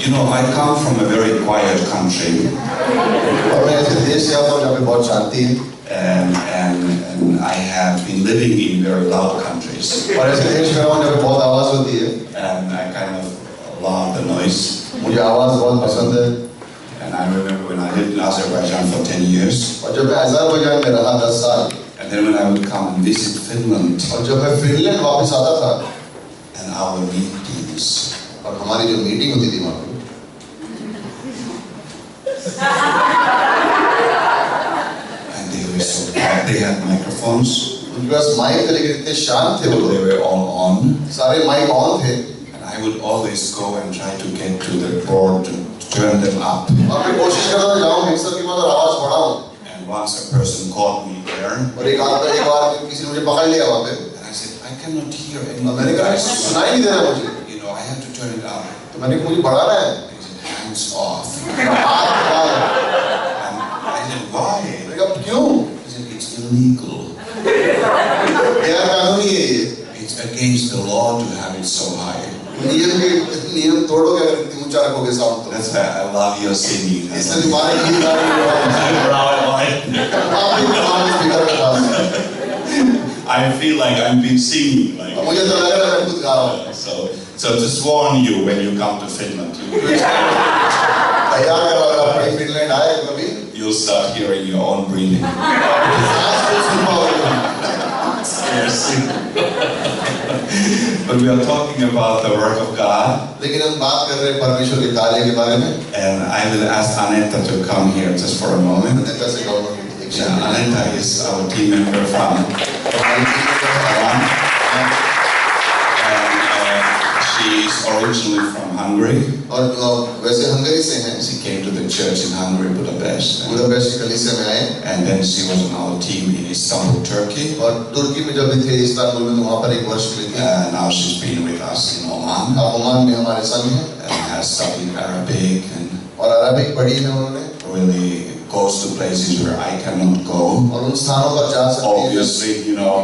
You know, I come from a very quiet country. और मैं ऐसे देश से आता हूँ जहाँ पे बहुत शांति है. And I have been living in very loud countries. और ऐसे देश में रहूँ जहाँ पे बहुत आवाज़ होती है. And I kind of love the noise. मुझे आवाज़ बहुत पसंद है. And I remember when I lived in Azerbaijan for 10 years. और जब मैं अज़रबैजान में रहा 10 साल. And then when I would come and visit Finland. और जब मैं फिनलैंड वापस आता था. And our meetings. और हमारी जो मीटिंग होती थी वहाँ पे. And they were so quiet. They had microphones. उनके पास माइक थे लेकिन इतने शांत थे वो लोग. They were all on. सारे माइक ऑन थे. And I would always go and try to get to the board to turn them up. और मैं कोशिश करता था जाऊँ मिक्सर की मदद आवाज़ बढ़ाऊँ. And once a person caught me there. और एक बार किसी ने मुझे पकड़ लिया वहाँ पे. And I said, I cannot hear anything. और मैंने कहा सुनाई नहीं दे रहा मुझे. You know, I have to turn it up. तो मैंने कहा मुझे बढ़ाना है. He said, hands off. हाथ उठाओ. And I said, why? मैंने कहा क्यों? He said, it's illegal. गैर कानूनी है ये. It's against the law to have it so high. नियम तोड़ोगे अगर इतनी ऊंचा रखोगे साउंड तो. That's why I love your singing. इसलिए तुम्हारे गीत गाने में I feel like I'm been singing. Like, मुझे तो लग रहा है मैं खुद गा रहा हूँ. So just warn you when you come to Finland. तैयार करो अगर आप फिनलैंड आए कभी. You'll start hearing your own breathing. But we are talking about the work of God. लेकिन हम बात कर रहे हैं परमेश्वर के कार्य के बारे में. And I will ask Aneta to come here just for a moment. Anita से कहूँगा Yeah, Aneta is our team member from Taiwan. And she is originally from Hungary. और वैसे हंगरी से हैं. She came to the church in Hungary, Budapest. Budapest कलीसिया में आए. And then she was on our team in Istanbul, Turkey. और तुर्की में जब भी थे इस्तांबुल में तो वहाँ पर एक वर्ष के लिए थी. Now she's been with us in Oman. अब ओमान में हमारे संग हैं. And has studied Arabic and और अरबिक पढ़ी है उन्होंने. really goes to places where I cannot go. और उन स्थानों पर जा सकती है. Obviously, you know,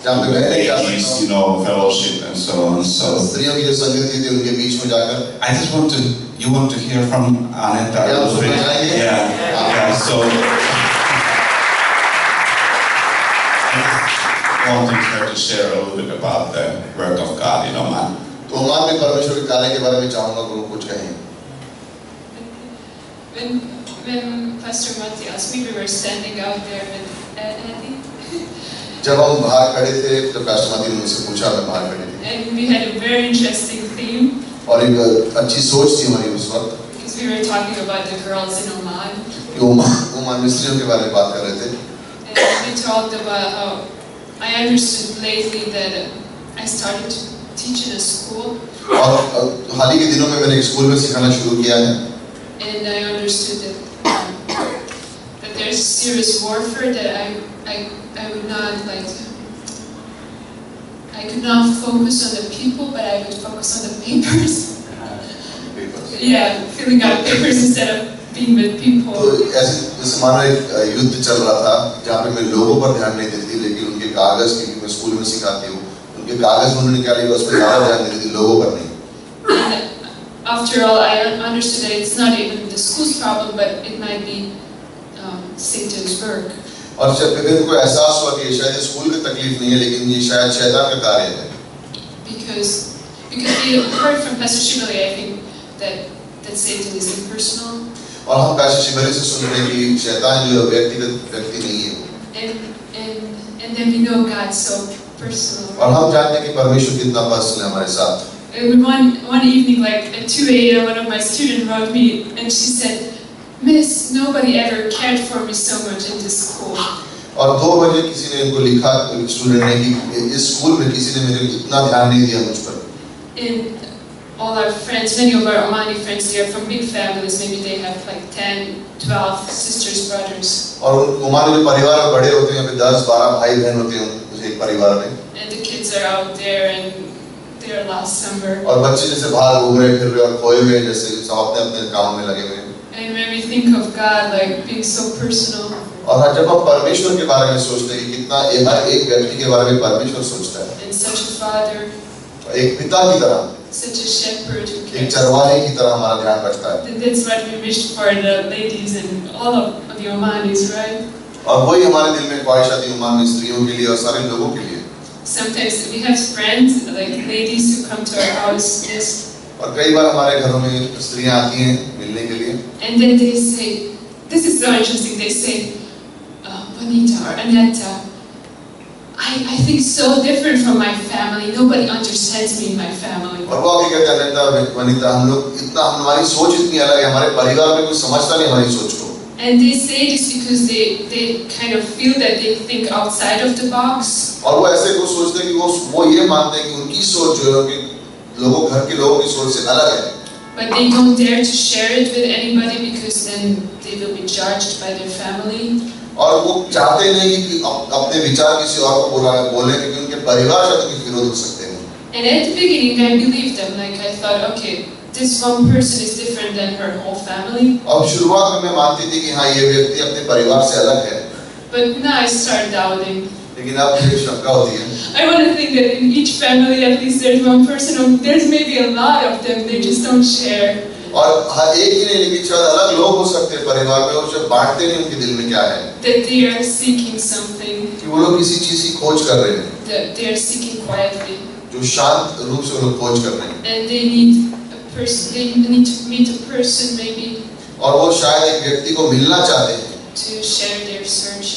जहाँ पे मैं नहीं जा ladies, सकता. you know, fellowship and so on. So स्त्रियों की जो संगति थी उनके बीच में जाकर. I just want to, you want to hear from Aneta? Yeah, so I wanted her to share a little bit about the work of God in Oman. तो Oman में परमेश्वर के कार्य के बारे में चाहूँगा कि वो कुछ कहें. When Pastor Matti asked me, we were standing out there with Andy. जब हम बाहर खड़े थे तो पास्टर मती ने मुझसे पूछा मैं बाहर खड़े थे. And we had a very interesting theme. और एक अच्छी सोच थी हमारी उस वक्त. Because we were talking about the girls in Oman. कि ओमान में स्त्रियों के बारे में बात कर रहे थे. And we talked about how I understood lately that I started to teach in a school. और हाल ही के दिनों में मैंने एक स्कूल में सिखाना शुरू किया है. And I understood that there's serious warfare that I would not like. I could not focus on the people, but I would focus on the papers. Yeah, filling out papers instead of being with people. तो ऐसे जैसे मानो एक युद्ध चल रहा था जहाँ पे मैं लोगों पर ध्यान नहीं देती लेकिन उनके कागज क्योंकि मैं स्कूल में सिखाती हूँ उनके कागज उन्होंने निकाले उस पर ज़्यादा ध्यान देती थी लोगों पर नहीं. After all, I understood that it's not even the school's problem, but it might be Satan's work. और जब फिर को एहसास हुआ कि शायद स्कूल की तकलीफ नहीं है लेकिन ये शायद शैतान का कार्य है. Because we heard from Pastor Shibali, I think that Satan is impersonal. और हम पास्टर शिबली से सुन रहे हैं कि शैतान जो व्यक्तिगत व्यक्ति नहीं है. And then we know God so personal. और हम जानते हैं कि परमेश्वर कितना पर्सनल है हमारे साथ. One evening, like at 2 a.m., one of my students wrote me, and she said, "Miss, nobody ever cared for me so much in this school." और 2 बजे किसी ने इनको लिखा स्टूडेंट ने कि इस स्कूल में किसी ने मेरे इतना ध्यान नहीं दिया मुझ पर. And all our friends, many of our Omani friends, they are from big families. Maybe they have like 10, 12 sisters, brothers. और ओमानी जो परिवार बड़े होते हैं, 10-12 भाई बहन होते हैं उस एक परिवार में. And the kids are out there and they are lost somewhere. और बच्चे जैसे बाहर घूम रहे फिर रहे और खोए हुए जैसे सब अपने काम में लगे हुए हैं. And when we think of God like being so personal. और जब हम परमेश्वर के बारे में सोचते हैं कि कितना हर एक व्यक्ति के बारे में परमेश्वर सोचता है. And such a father. एक पिता की तरह. such a shepherd who एक cares. चरवाहे की तरह हमारा ध्यान रखता है। That's what we wished for the ladies and all of the Omanis, right? और वही हमारे दिल में ख्वाहिश आती है ओमान में स्त्रियों के लिए और सारे लोगों के लिए। Sometimes we have friends, like ladies who come to our house, yes. और कई बार हमारे घरों में स्त्रियां आती हैं मिलने के लिए। And then they say, this is so interesting, they say, Bonita or Aneta, I think so different from my family. Nobody understands me in my family. और वो आगे कहते हैं अनंता वनिता हम लोग इतना हमारी सोच इतनी अलग है हमारे परिवार में कोई समझता नहीं हमारी सोच को। And they say this because they kind of feel that they think outside of the box. और वो ऐसे कुछ सोचते हैं कि वो ये मानते हैं कि उनकी सोच जो है कि लोगों घर के लोगों की सोच से अलग है। But they don't dare to share it with anybody because then they will be judged by their family. और वो चाहते नहीं कि अपने विचार किसी और को बोले क्योंकि उनके परिवार से उनके विरोध हो सकते हैं। And at the beginning I believed them, like I thought, okay, this one person is different than her whole family. अब शुरुआत में मैं मानती थी कि हाँ ये व्यक्ति अपने परिवार से अलग है। But now I start doubting. लेकिन अब मुझे शंका होती है। I want to think that in each family at least there's one person, or there's maybe a lot of them, they just don't share. और हर एक ही नहीं लेकिन शायद अलग लोग हो सकते हैं परिवार में और जब बांटते नहीं उनके दिल में क्या है। That they are seeking something. कि वो लोग किसी चीज की खोज कर रहे हैं। That they are seeking quietly. जो शांत रूप से वो लोग खोज कर रहे हैं। And they need a person. They need to meet a person maybe. और वो शायद एक व्यक्ति को मिलना चाहते हैं। To share their search.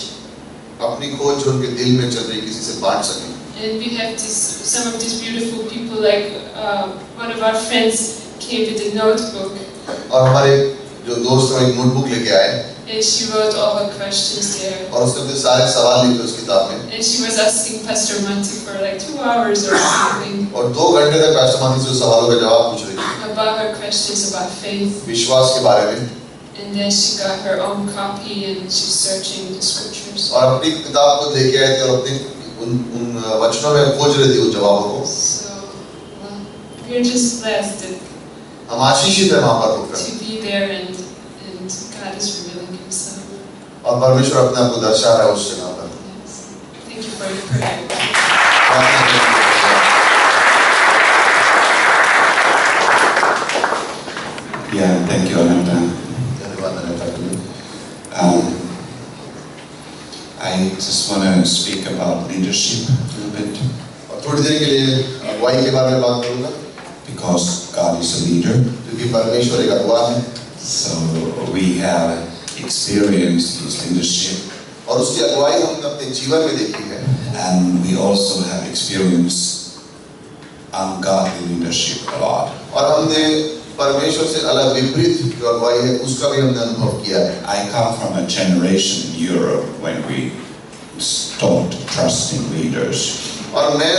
अपनी खोज जो उनके दिल में चल रही किसी से बांट सकें। And we have some of these beautiful people, like one of our friends came with a notebook. और हमारे जो दोस्त हैं एक नोटबुक लेके आए। And she wrote all her questions there. और उसने अपने सारे सवाल लिखे उस किताब में। And she was asking Pastor Mati for like 2 hours or something. और 2 घंटे तक पास्टर माती से सवालों का जवाब पूछ रही थी। About her questions about faith. विश्वास के बारे में। And then she got her own copy and she's searching the scriptures. और अपनी किताब को लेके आई थी और अपने उन वचनों में खोज रही थी उन जवाबों को। So, well, we're just blessed हम आशीषित हैं वहाँ पर होकर। to be there and God is revealing Himself. और परमेश्वर अपने आप को दर्शा रहा है उस जगह पर। Yes. Thank you for your prayer. Yeah, thank you, Ananta. धन्यवाद अनंता। I just want to speak about leadership a little bit. और थोड़ी देर के लिए अगुवाई के बारे में बात करूँगा। Because God is a leader. क्योंकि परमेश्वर एक अगुवा है। So we have experienced His leadership. और उसकी अगुवाई हमने अपने जीवन में देखी है। And we also have experienced ungodly leadership a lot. और हमने परमेश्वर से अलग विपरीत जो अगुवाई है उसका भी हमने अनुभव किया है। I come from a generation in Europe when we stopped trusting leaders. और मैं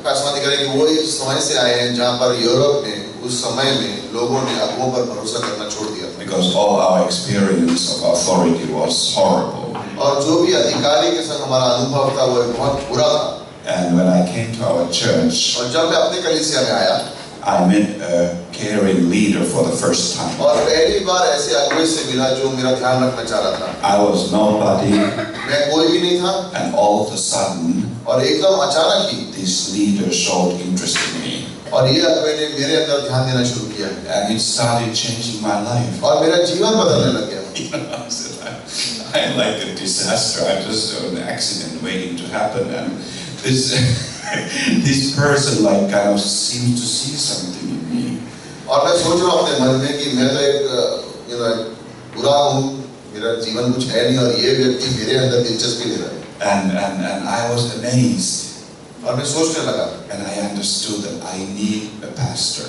पास्टर करें कि वो इस समय से आए हैं जहाँ पर यूरोप में उस समय में लोगों ने अगुओं पर भरोसा करना छोड़ दिया। Because all our experience of authority was horrible. और जो भी अधिकारी के संग हमारा अनुभव था वो बहुत बुरा था। And when I came to our church, और जब मैं अपने कलीसिया में आया, I met a caring leader for the first time. और पहली बार ऐसे अगुवे से मिला जो मेरा ध्यान रखना चाह रहा था। I was nobody. मैं कोई भी नहीं था। And all of a sudden, और एकदम अचानक ही this leader showed interest in me. और ये अगुवे ने मेरे अंदर ध्यान देना शुरू किया। And it started changing my life. और मेरा जीवन बदलने लग गया। I said, I'm like a disaster. I'm just an accident waiting to happen. And this person like kind of seemed to see something in me. और मैं सोच रहा हूँ अपने मन में कि मैं तो एक बुरा हूँ, मेरा जीवन कुछ है नहीं और ये व्यक्ति मेरे अंदर दिलचस्पी ले रहा है। And I was amazed. और मैं सोचने लगा। And I understood that I need a pastor.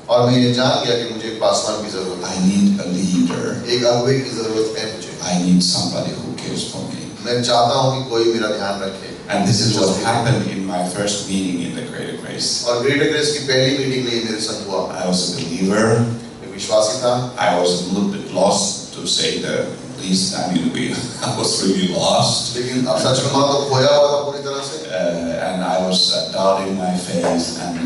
और मैं ये जान गया कि मुझे एक पासवान की जरूरत है। I need a leader. एक अगुवे की जरूरत है मुझे। I need somebody who cares for me. मैं चाहता हूँ कि कोई मेरा ध्यान रखे। And this is what happened in my first meeting in the Greater Grace. और ग्रेटर ग्रेस की पहली मीटिंग में ये मेरे साथ हुआ। I was a believer. मैं विश्वासी था। I was a little bit lost, to say the least. I mean, I was really lost. लेकिन अब सच में तो खोया हुआ था पूरी तरह से। And I was doubting my faith, and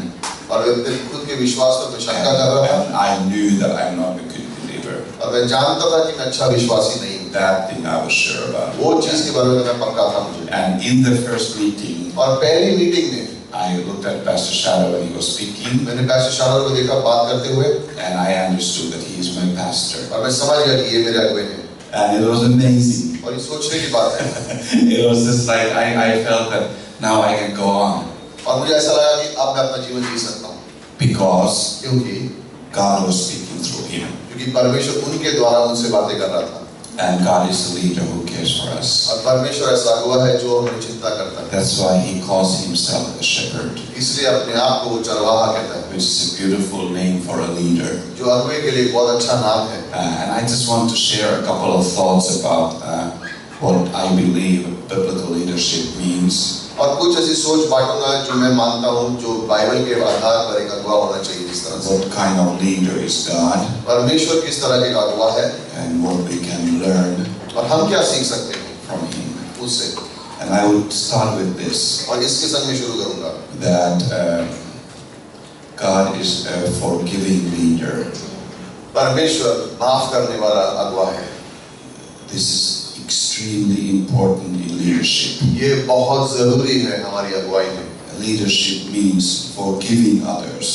और मैं खुद के विश्वास पर शंका कर रहा था। and I knew that I'm not a good believer. और मैं जानता था कि मैं अच्छा विश्वासी नहीं हूँ। That thing I was sure about. वो चीज के बारे में मैं पक्का था मुझे। And in the first meeting, और पहली मीटिंग में I I looked at Pastor Shadow when he was speaking, मैंने पैसे शारों को देखा बात करते हुए and I understood that he is my pastor. और मैं समझ गया कि ये मेरे अगुवे हैं And it was amazing. और ये सोचने की बात है It was just like I felt that now I can go on और मुझे ऐसा लगा कि अब मैं अपना जीवन जी सकता हूँ because क्योंकि God was speaking through him, क्योंकि परमेश्वर उनके द्वारा उनसे बातें कर रहा था and God is the leader who cares for us. और परमेश्वर ऐसा अगुवा है जो हमें चिंता करता है That's why he calls himself a shepherd, इसलिए अपने आप को वो चरवाहा कहता है which is a beautiful name for a leader. जो अगुवे के लिए एक बहुत अच्छा नाम है And I just want to share a couple of thoughts about what I believe biblical leadership means. और कुछ ऐसी सोच बांटूंगा जो मैं मानता हूँ जो बाइबल के आधार पर एक अगुवा होना चाहिए जिस तरह से What kind of leader is God, परमेश्वर किस तरह के अगुवा है and what we can learn और हम क्या सीख सकते हैं from him. उससे And I would start with this, और इसके संग में शुरू करूंगा that God is a forgiving leader. परमेश्वर माफ करने वाला अगुवा है This is extremely important in leadership. ये बहुत जरूरी है हमारी अगुवाई में Leadership means forgiving others.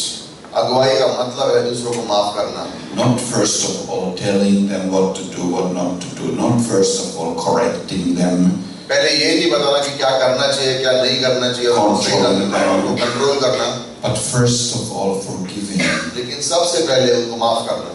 अगुवाई का मतलब है दूसरों को माफ करना Not first of all telling them what to do, what not to do. Not first of all correcting them. पहले ये नहीं बताना कि क्या करना चाहिए क्या नहीं करना चाहिए और उनको कंट्रोल करना But first of all forgiving. लेकिन सबसे पहले उनको माफ करना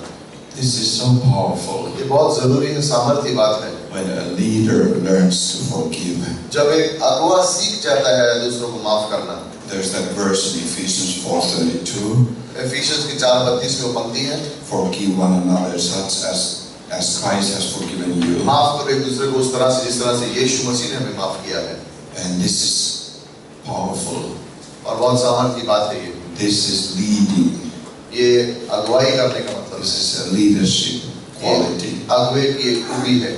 This is so powerful ये बहुत जरूरी है सामर्थ्य बात है when a leader learns to forgive. जब एक अगुवा सीख जाता है दूसरों को माफ करना There's that verse in Ephesians 4:32. Efficiency की 4:32 में वो पंक्ति है Forgive one another such as Christ has forgiven you. माफ करो एक दूसरे को उस तरह से जिस तरह से यीशु मसीह ने हमें माफ किया है And this is powerful. और बहुत सामर्थ्य की बात है ये This is leading. ये अगुवाई करने का मतलब This is a leadership quality. अगुवे की एक खूबी है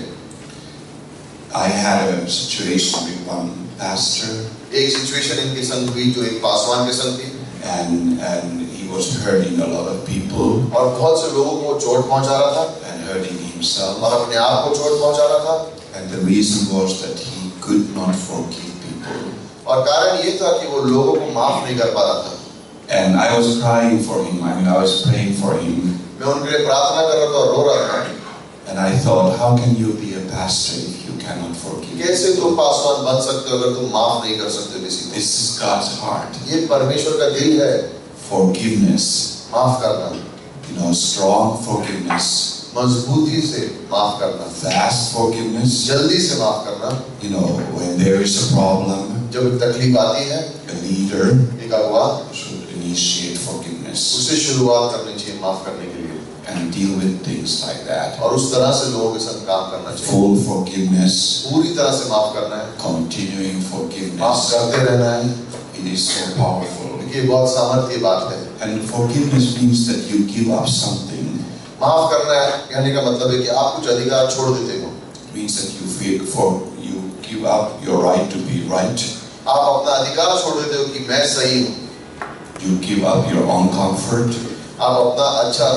I had a situation with one pastor, एक सिचुएशन इनके संग हुई जो एक पासवान के संग थी and he was hurting a lot of people और बहुत से लोगों को चोट पहुंचा रहा था and hurting himself. और अपने आप को चोट पहुंचा रहा था And the reason was that he could not forgive people. और कारण ये था कि वो लोगों को माफ नहीं कर पा रहा था And I was crying for him. I mean, I was praying for him. मैं उनके लिए प्रार्थना कर रहा था और रो रहा था And I thought, how can you be a pastor if you cannot forgive? कैसे तुम पासवान बन सकते हो अगर तुम माफ नहीं कर सकते किसी को This is God's heart. ये परमेश्वर का दिल है Forgiveness. माफ करना You know, strong forgiveness. मजबूती से माफ करना Fast forgiveness. जल्दी से माफ करना You know, when there is a problem, जब एक तकलीफ आती है a leader एक अगुवा should initiate forgiveness उसे शुरुआत करनी चाहिए माफ करने के लिए and deal with things like that. और उस तरह से लोगों के साथ काम करना चाहिए Full forgiveness, पूरी तरह से माफ करना है continuing माफ forgiveness. करते रहना है It is so powerful. ये बहुत सामर्थ्य बात है And forgiveness means that you give up something. माफ करना है कहने का मतलब है कि आप कुछ अधिकार छोड़ देते हो It means that you give up your right to be right. आप अपना अधिकार छोड़ देते हो कि मैं सही हूँ You give up your own comfort. आप अपना अच्छा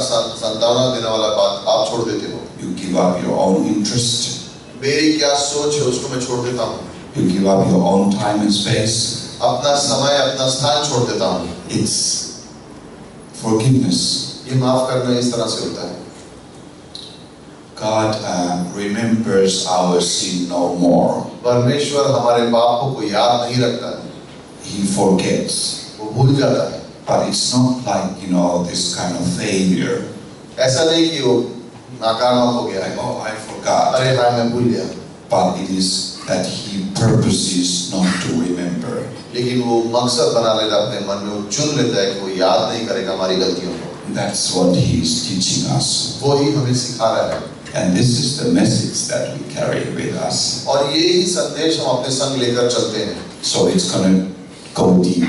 संतावना देने वाला बात आप छोड़ देते हो You give up your own interest. मेरी क्या सोच है उसको मैं छोड़ देता हूँ You give up your own time and space. अपना समय अपना स्थान छोड़ देता हूँ It's forgiveness. ये माफ करना इस तरह से होता है God remembers our sin no more. परमेश्वर हमारे पापों को याद नहीं रखता है He forgets. वो भूल जाता है But it's not like, you know, this kind of failure. ऐसा नहीं कि वो नाकाम हो गया Like, है oh, I forgot. अरे हाँ मैं भूल गया But it is that He purposes not to remember. लेकिन वो मकसद बना लेता अपने मन में वो चुन लेता है कि वो याद नहीं करेगा हमारी गलतियों को That's what He is teaching us. वो ही हमें सिखा रहा है And this is the message that we carry with us. और ये ही संदेश हम अपने संग लेकर चलते हैं So it's going to go deep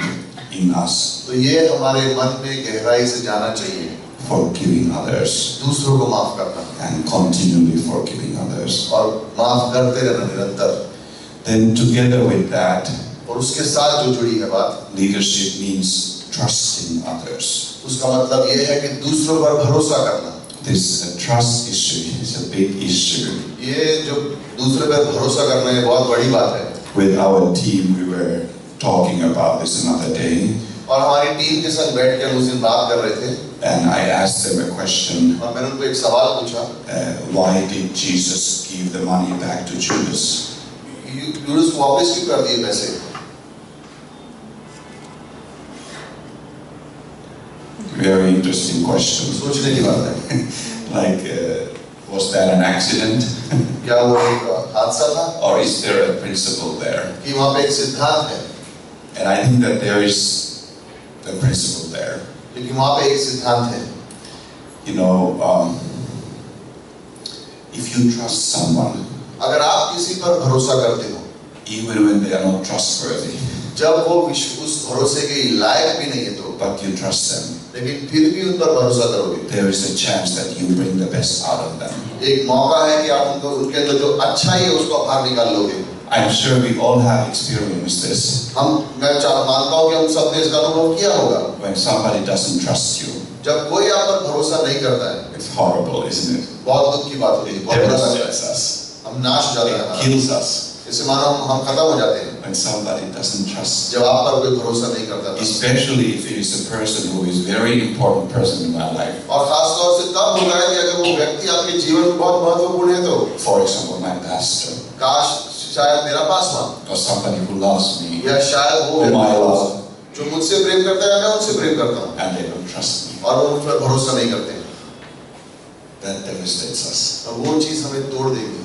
in us. तो ये हमारे मन में गहराई से जाना चाहिए Forgiving others दूसरों को माफ करना and continually forgiving others. और माफ करते रहना निरंतर Then together with that, और उसके साथ जो जुड़ी है बात leadership means trusting others. उसका मतलब ये है कि दूसरों पर भरोसा करना This trust issue is a big issue. ये जो दूसरे पर भरोसा करना है बहुत बड़ी बात है With our team, we were talking about this another day, और हमारी टीम के साथ बैठ कर उस दिन बात कर रहे थे and I asked them a question, और मैंने उनको एक सवाल पूछा why did Jesus give the money back to Judas? Yunus को वापस क्यों कर दिए पैसे? Very interesting question. सोचने की बात है। Like, was that an accident? क्या वो एक हादसा था? Or is there a principle there? कि वहाँ पे एक सिद्धांत है। And I think that there is a principle there. लेकिन वहाँ पे एक सिद्धांत है। You know, if you trust someone, अगर आप किसी पर भरोसा करते हो, even when they are not trustworthy, जब वो उस भरोसे के लायक भी नहीं है तो, but you trust them, लेकिन फिर भी उन पर भरोसा करोगे, there is a chance that you bring the best out of them. एक मौका है कि आप उनके अंदर जो अच्छा ही है उसको बाहर निकाल लोगे। I'm sure we all have experienced this. मैं मानता हूँ कि हम सब ने इसका अनुभव किया होगा। When somebody doesn't trust you, जब कोई आप पर भरोसा नहीं करता है, it's horrible, isn't it? बहुत दुख की बात होती है, It बहुत बुरा लगता devastates है, us. हम नाश हो जाते It हैं, kills us इससे मानो हम खत्म हो जाते हैं। when somebody doesn't trust. जब आप पर कोई भरोसा नहीं करता था, Especially if it is a person who is very important person in my life. और खास तौर से तब होता है कि अगर वो व्यक्ति आपके जीवन में बहुत महत्वपूर्ण है तो, For example, my pastor, काश शायद मेरा Paswan or somebody who loves me, या शायद वो whom I व्यक्ति love, जो मुझसे प्रेम करता है, मैं उनसे प्रेम करता हूँ, and they don't trust me. और वो मुझ पर भरोसा नहीं करते, That devastates us. और वो चीज हमें तोड़ देगी।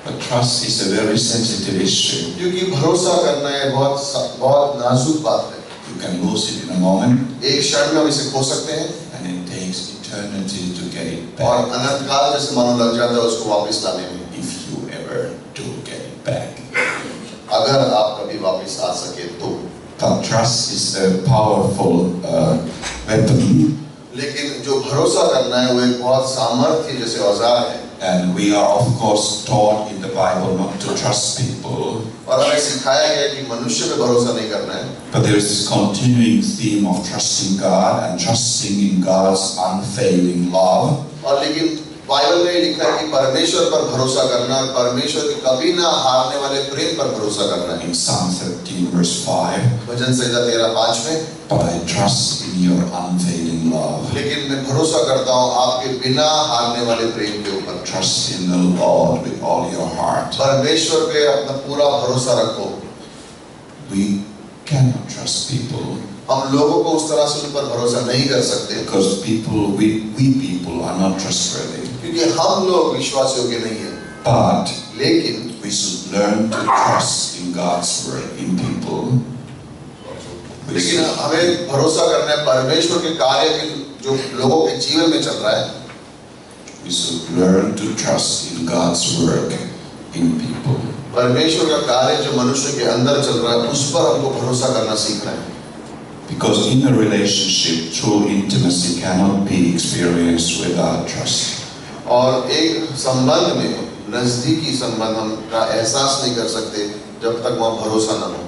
But trust is a very sensitive issue. क्योंकि भरोसा करना है बहुत नाजुक बात है। You can lose it in a moment, एक क्षण में हम इसे खो सकते हैं, and it takes eternity to get it और back. अनंत काल जैसे मानो लग जाता है उसको वापस लाने में, If you ever do get it back. अगर आप कभी वापस आ सके तो। But trust is a powerful weapon, लेकिन जो भरोसा करना है वो एक बहुत सामर्थ्य जैसे औजार है, and we are of course taught in the Bible not to trust people. और हमें सिखाया गया है कि मनुष्य पे भरोसा नहीं करना है, But there is this continuing theme of trusting God and trusting in God's unfailing love. और लेकिन बाइबल में लिखा है कि परमेश्वर पर भरोसा करना, परमेश्वर के कभी ना हारने वाले प्रेम पर भरोसा करना है। In Psalm 13 verse 5, भजन संहिता 13:5 में, but I trust in your unfailing love. लेकिन मैं भरोसा करता हूँ आपके बिना हारने वाले प्रेम के ऊपर। Trust in the Lord with all your heart. परमेश्वर पे अपना पूरा भरोसा रखो। We cannot trust people हम लोगों को उस तरह से उन पर भरोसा नहीं कर सकते, because we people are not trustworthy. क्योंकि हम लोग विश्वास योग्य नहीं है। But लेकिन we should learn to trust in God's word in people. लेकिन हमें भरोसा करना है परमेश्वर के कार्य के जो लोगों के जीवन में चल रहा है। We should learn to trust in God's work in people. परमेश्वर का कार्य जो मनुष्य के अंदर चल रहा है उस पर हमको भरोसा करना सीखना है। Because in a relationship, true intimacy cannot be experienced without trust. और एक संबंध में नजदीकी संबंध हम का एहसास नहीं कर सकते जब तक वहाँ भरोसा न हो।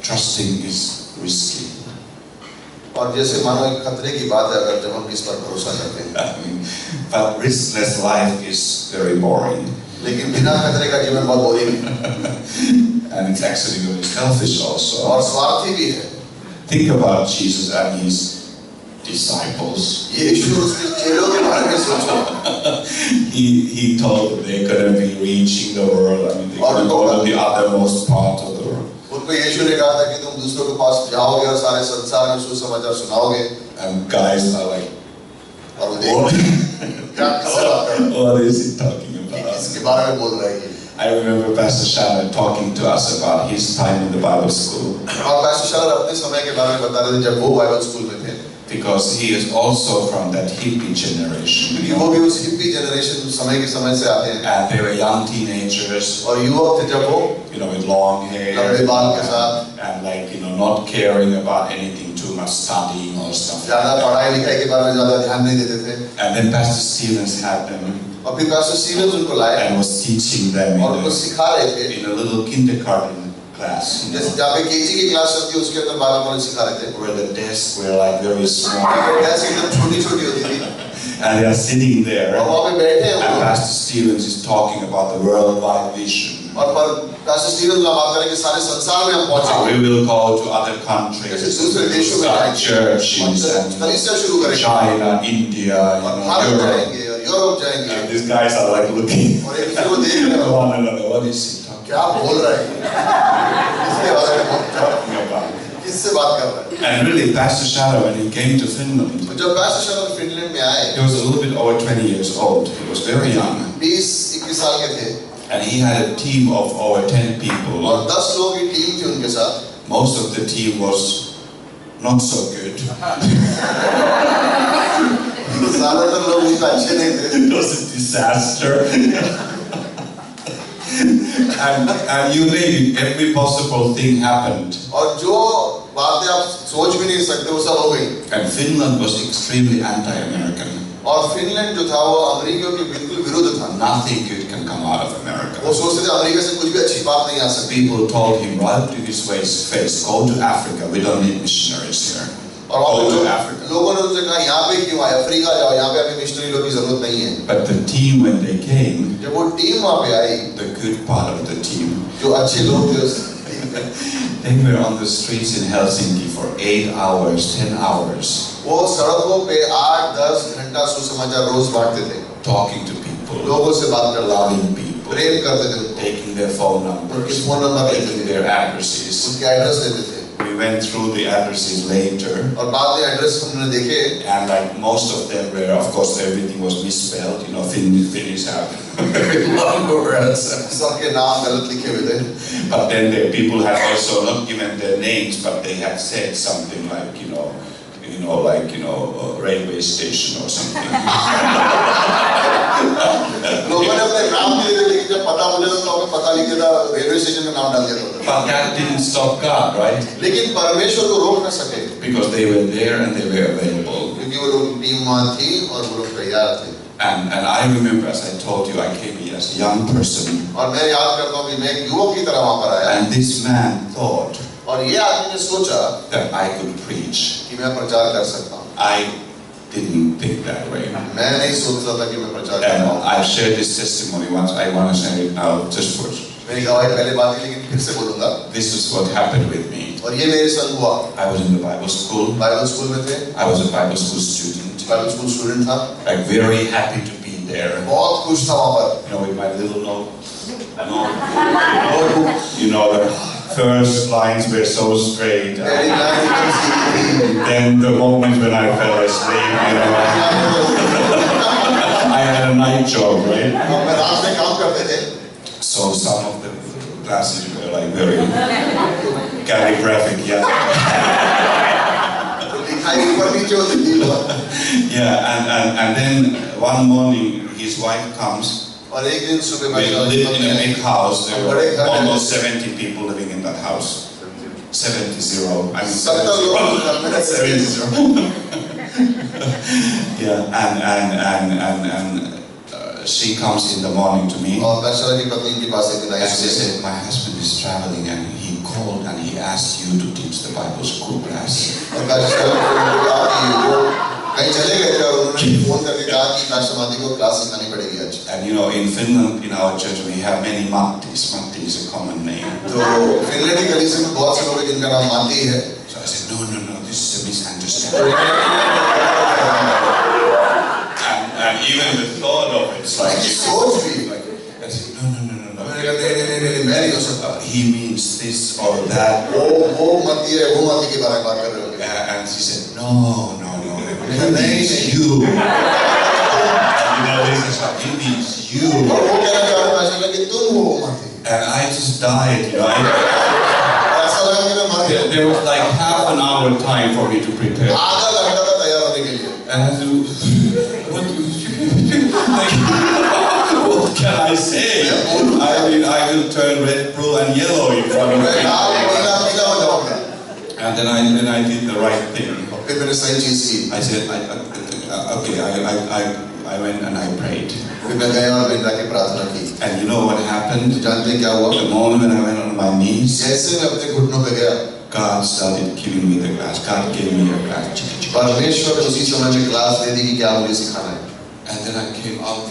Trusting is risky. और जैसे मानो एक खतरे की बात है अगर जब हम किस पर भरोसा करते हैं। But riskless life is very boring. लेकिन बिना खतरे का जीवन बहुत बोरिंग है। And it's actually very selfish also. और स्वार्थी भी है। Think about Jesus and his disciples. यीशु उसके चेलों के बारे में सोचो। He told them they couldn't be reaching the world. I mean, they couldn't go to the othermost part of the world. उनको यीशु ने कहा था कि तुम दूसरों के पास जाओगे और सारे संसार में सुसमाचार सुनाओगे। And guys are like, और वो क्या किससे बात कर रहा है? what is he talking about? किसके बारे में बोल रहा है ये? I remember Pastor Shannon talking to us about his time in the Bible school. और पास्टर शाह अपने समय के बारे में बता रहे थे जब वो बाइबल स्कूल में थे। Because he is also from that hippie generation. क्योंकि वो भी उस हिप्पी जनरेशन समय के समय से आते हैं। And they were young teenagers, और युवक थे जब वो you know, with long hair, लंबे बाल के साथ, and like, you know, not caring about anything too much, studying or stuff. ज़्यादा पढ़ाई लिखाई के बारे में ज़्यादा ध्यान नहीं देते थे। And then Pastor Stevens had them और फिर पास्टर स्टीवंस उनको लाए and was teaching them और उनको सिखा रहे थे। in a little kindergarten class, you जैसे know, जहाँ पे केजी की क्लास चलती है उसके अंदर बाइबल कॉलेज सिखा रहे थे। where the desks were like very small, class एकदम छोटी-छोटी होती थी। and they are sitting there, और वहाँ पे बैठे हैं and वो लोग। Pastor Stevens is talking about the worldwide vision. और पर पैसे स्टीवन का बात करें कि सारे संसार में हम पहुंचेंगे। We will go to other countries, दूसरे देशों में start churches, and कलीसिया शुरू करेंगे। China, India, और भारत Europe. जाएंगे और यूरोप जाएंगे। And these guys are like looking और एक दूसरे को देख रहे हैं। one another. What is he talking क्या बोल रहा है? किसके बारे में about? किससे बात कर रहा है? And really, Pastor Shara, when he came to Finland, जब पैसे शरण फिनलैंड में आए, he was a little bit over 20 years old. He was very young. 20-21 साल के थे। And he had a team of over 10 people. और 10 लोगों की टीम थी उनके साथ। Most of the team was not so good. ज़्यादातर लोग उनका अच्छे नहीं थे। It was a disaster. and you name it, every possible thing happened. और जो बातें आप सोच भी नहीं सकते वो सब हो गई। And Finland was extremely anti-American. और फिनलैंड जो था वो अमेरिकियों के बिल्कुल विरुद्ध था। Nothing good can come out of America. वो सोचते थे अमेरिका से कुछ भी अच्छी बात नहीं आ सकती। People told him right to his face, go to Africa. We don't need missionaries here. और Go to Africa. लोगों ने उनसे कहा यहाँ पे क्यों आए? अफ्रीका जाओ, यहाँ पे अभी मिशनरी लोगों की जरूरत नहीं है। But the team, when they came, जब वो टीम वहाँ पे आई, the good part of the team, जो अच्छे लोग थे उस टीम में, they were on the streets in Helsinki for 8 hours, 10 hours, वो सड़कों पे 8-10 घंटा सुसमाचार रोज बांटते थे। talking to people, लोगों से बात कर रहा loving people, प्रेम करते थे, taking their phone उनके numbers, फोन नंबर लेते taking थे, their addresses. उनके एड्रेस लेते थे। We went through the addresses later, और बाद में एड्रेस हमने देखे, and like most of them were, of course, everything was misspelled. You know, Finnish have long words. सबके नाम गलत लिखे हुए थे। But then the people had also not given their names, but they had said something like, railway station or something. लोगों ने अपने नाम दिए थे, लेकिन जब पता मुझे तो हमें पता लिखे था रेलवे स्टेशन का नाम डाल दिया था। But that didn't stop God, right? लेकिन परमेश्वर को रोक न सके, Because they were there and they were available. क्योंकि वो लोग टीम वहाँ थी और वो लोग तैयार थे। And I remember, as I told you, I came here as a young person. और मैं याद करता हूँ कि मैं एक युवक की तरह वहाँ पर आया। And this man thought और ये आदमी ने सोचा that I could preach. कि मैं प्रचार कर सकता हूँ। I didn't think that way. मैं नहीं सोचता था कि मैं प्रचार कर And पाऊँ। I've shared this testimony once. I want to share it now, just for. मेरी गवाही पहले बात थी, लेकिन फिर से बोलूँगा। This is what happened with me. और ये मेरे संग हुआ। I was in the Bible school. Bible school में थे। I was a Bible school student. Bible school student था। Like very happy to be there. बहुत खुश था वहाँ पर। With my little the first lines were so straight. Then the moment when I fell asleep, I had a night job, right? मैं रात में काम करते थे। So some of the classes were like very calligraphic, yeah. Yeah, and then one morning his wife comes. और एक दिन सुबह We lived in a big house. There were almost 70 people living in that house. 70. I mean 70. Yeah, and she comes in the morning to me. और पैशरा की पत्नी के पास एक दिन आई। And she said, my husband is traveling and he called and he asked you to teach the Bible school class. और पैशरा को वो कहीं चले गए थे और उन्होंने फोन करके कहा कि पैशरा माती को क्लास सिखानी पड़ेगी आज। And in Finland, in our church, we have many Mattis. Matti is a common name. तो फिनलैंड की कलीसिया में बहुत से लोग हैं जिनका नाम माती है। So I said, no, this is a misunderstanding. And even the thought of it, it's like, सोच भी। I said, no. नहीं हो सकता। He means this or that. वो माती है, वो माती के बारे में बात कर रहे हो। And she said, no. He means you. This is what he means you. और वो कहना चाह रहे हैं कि तुम हो माती। And I just died, ऐसा लगा कि मैं मर गया। There was like half an hour time for me to prepare. आधा घंटा था तैयार होने के लिए। And I said, what can I say? I will turn red, blue, and yellow in front of me. And then I did the right thing. फिर मैंने सही चीज की। I said, okay, I went and I prayed. फिर मैं गया और मैंने जाके प्रार्थना की। And you know what happened? जानते हैं क्या हुआ? The moment when I went on my knees, जैसे मैं अपने घुटनों पे गया, God started giving me the class. God gave me a class. परमेश्वर उसी समय में क्लास दे दी कि क्या मुझे सिखाना है। And then I came out.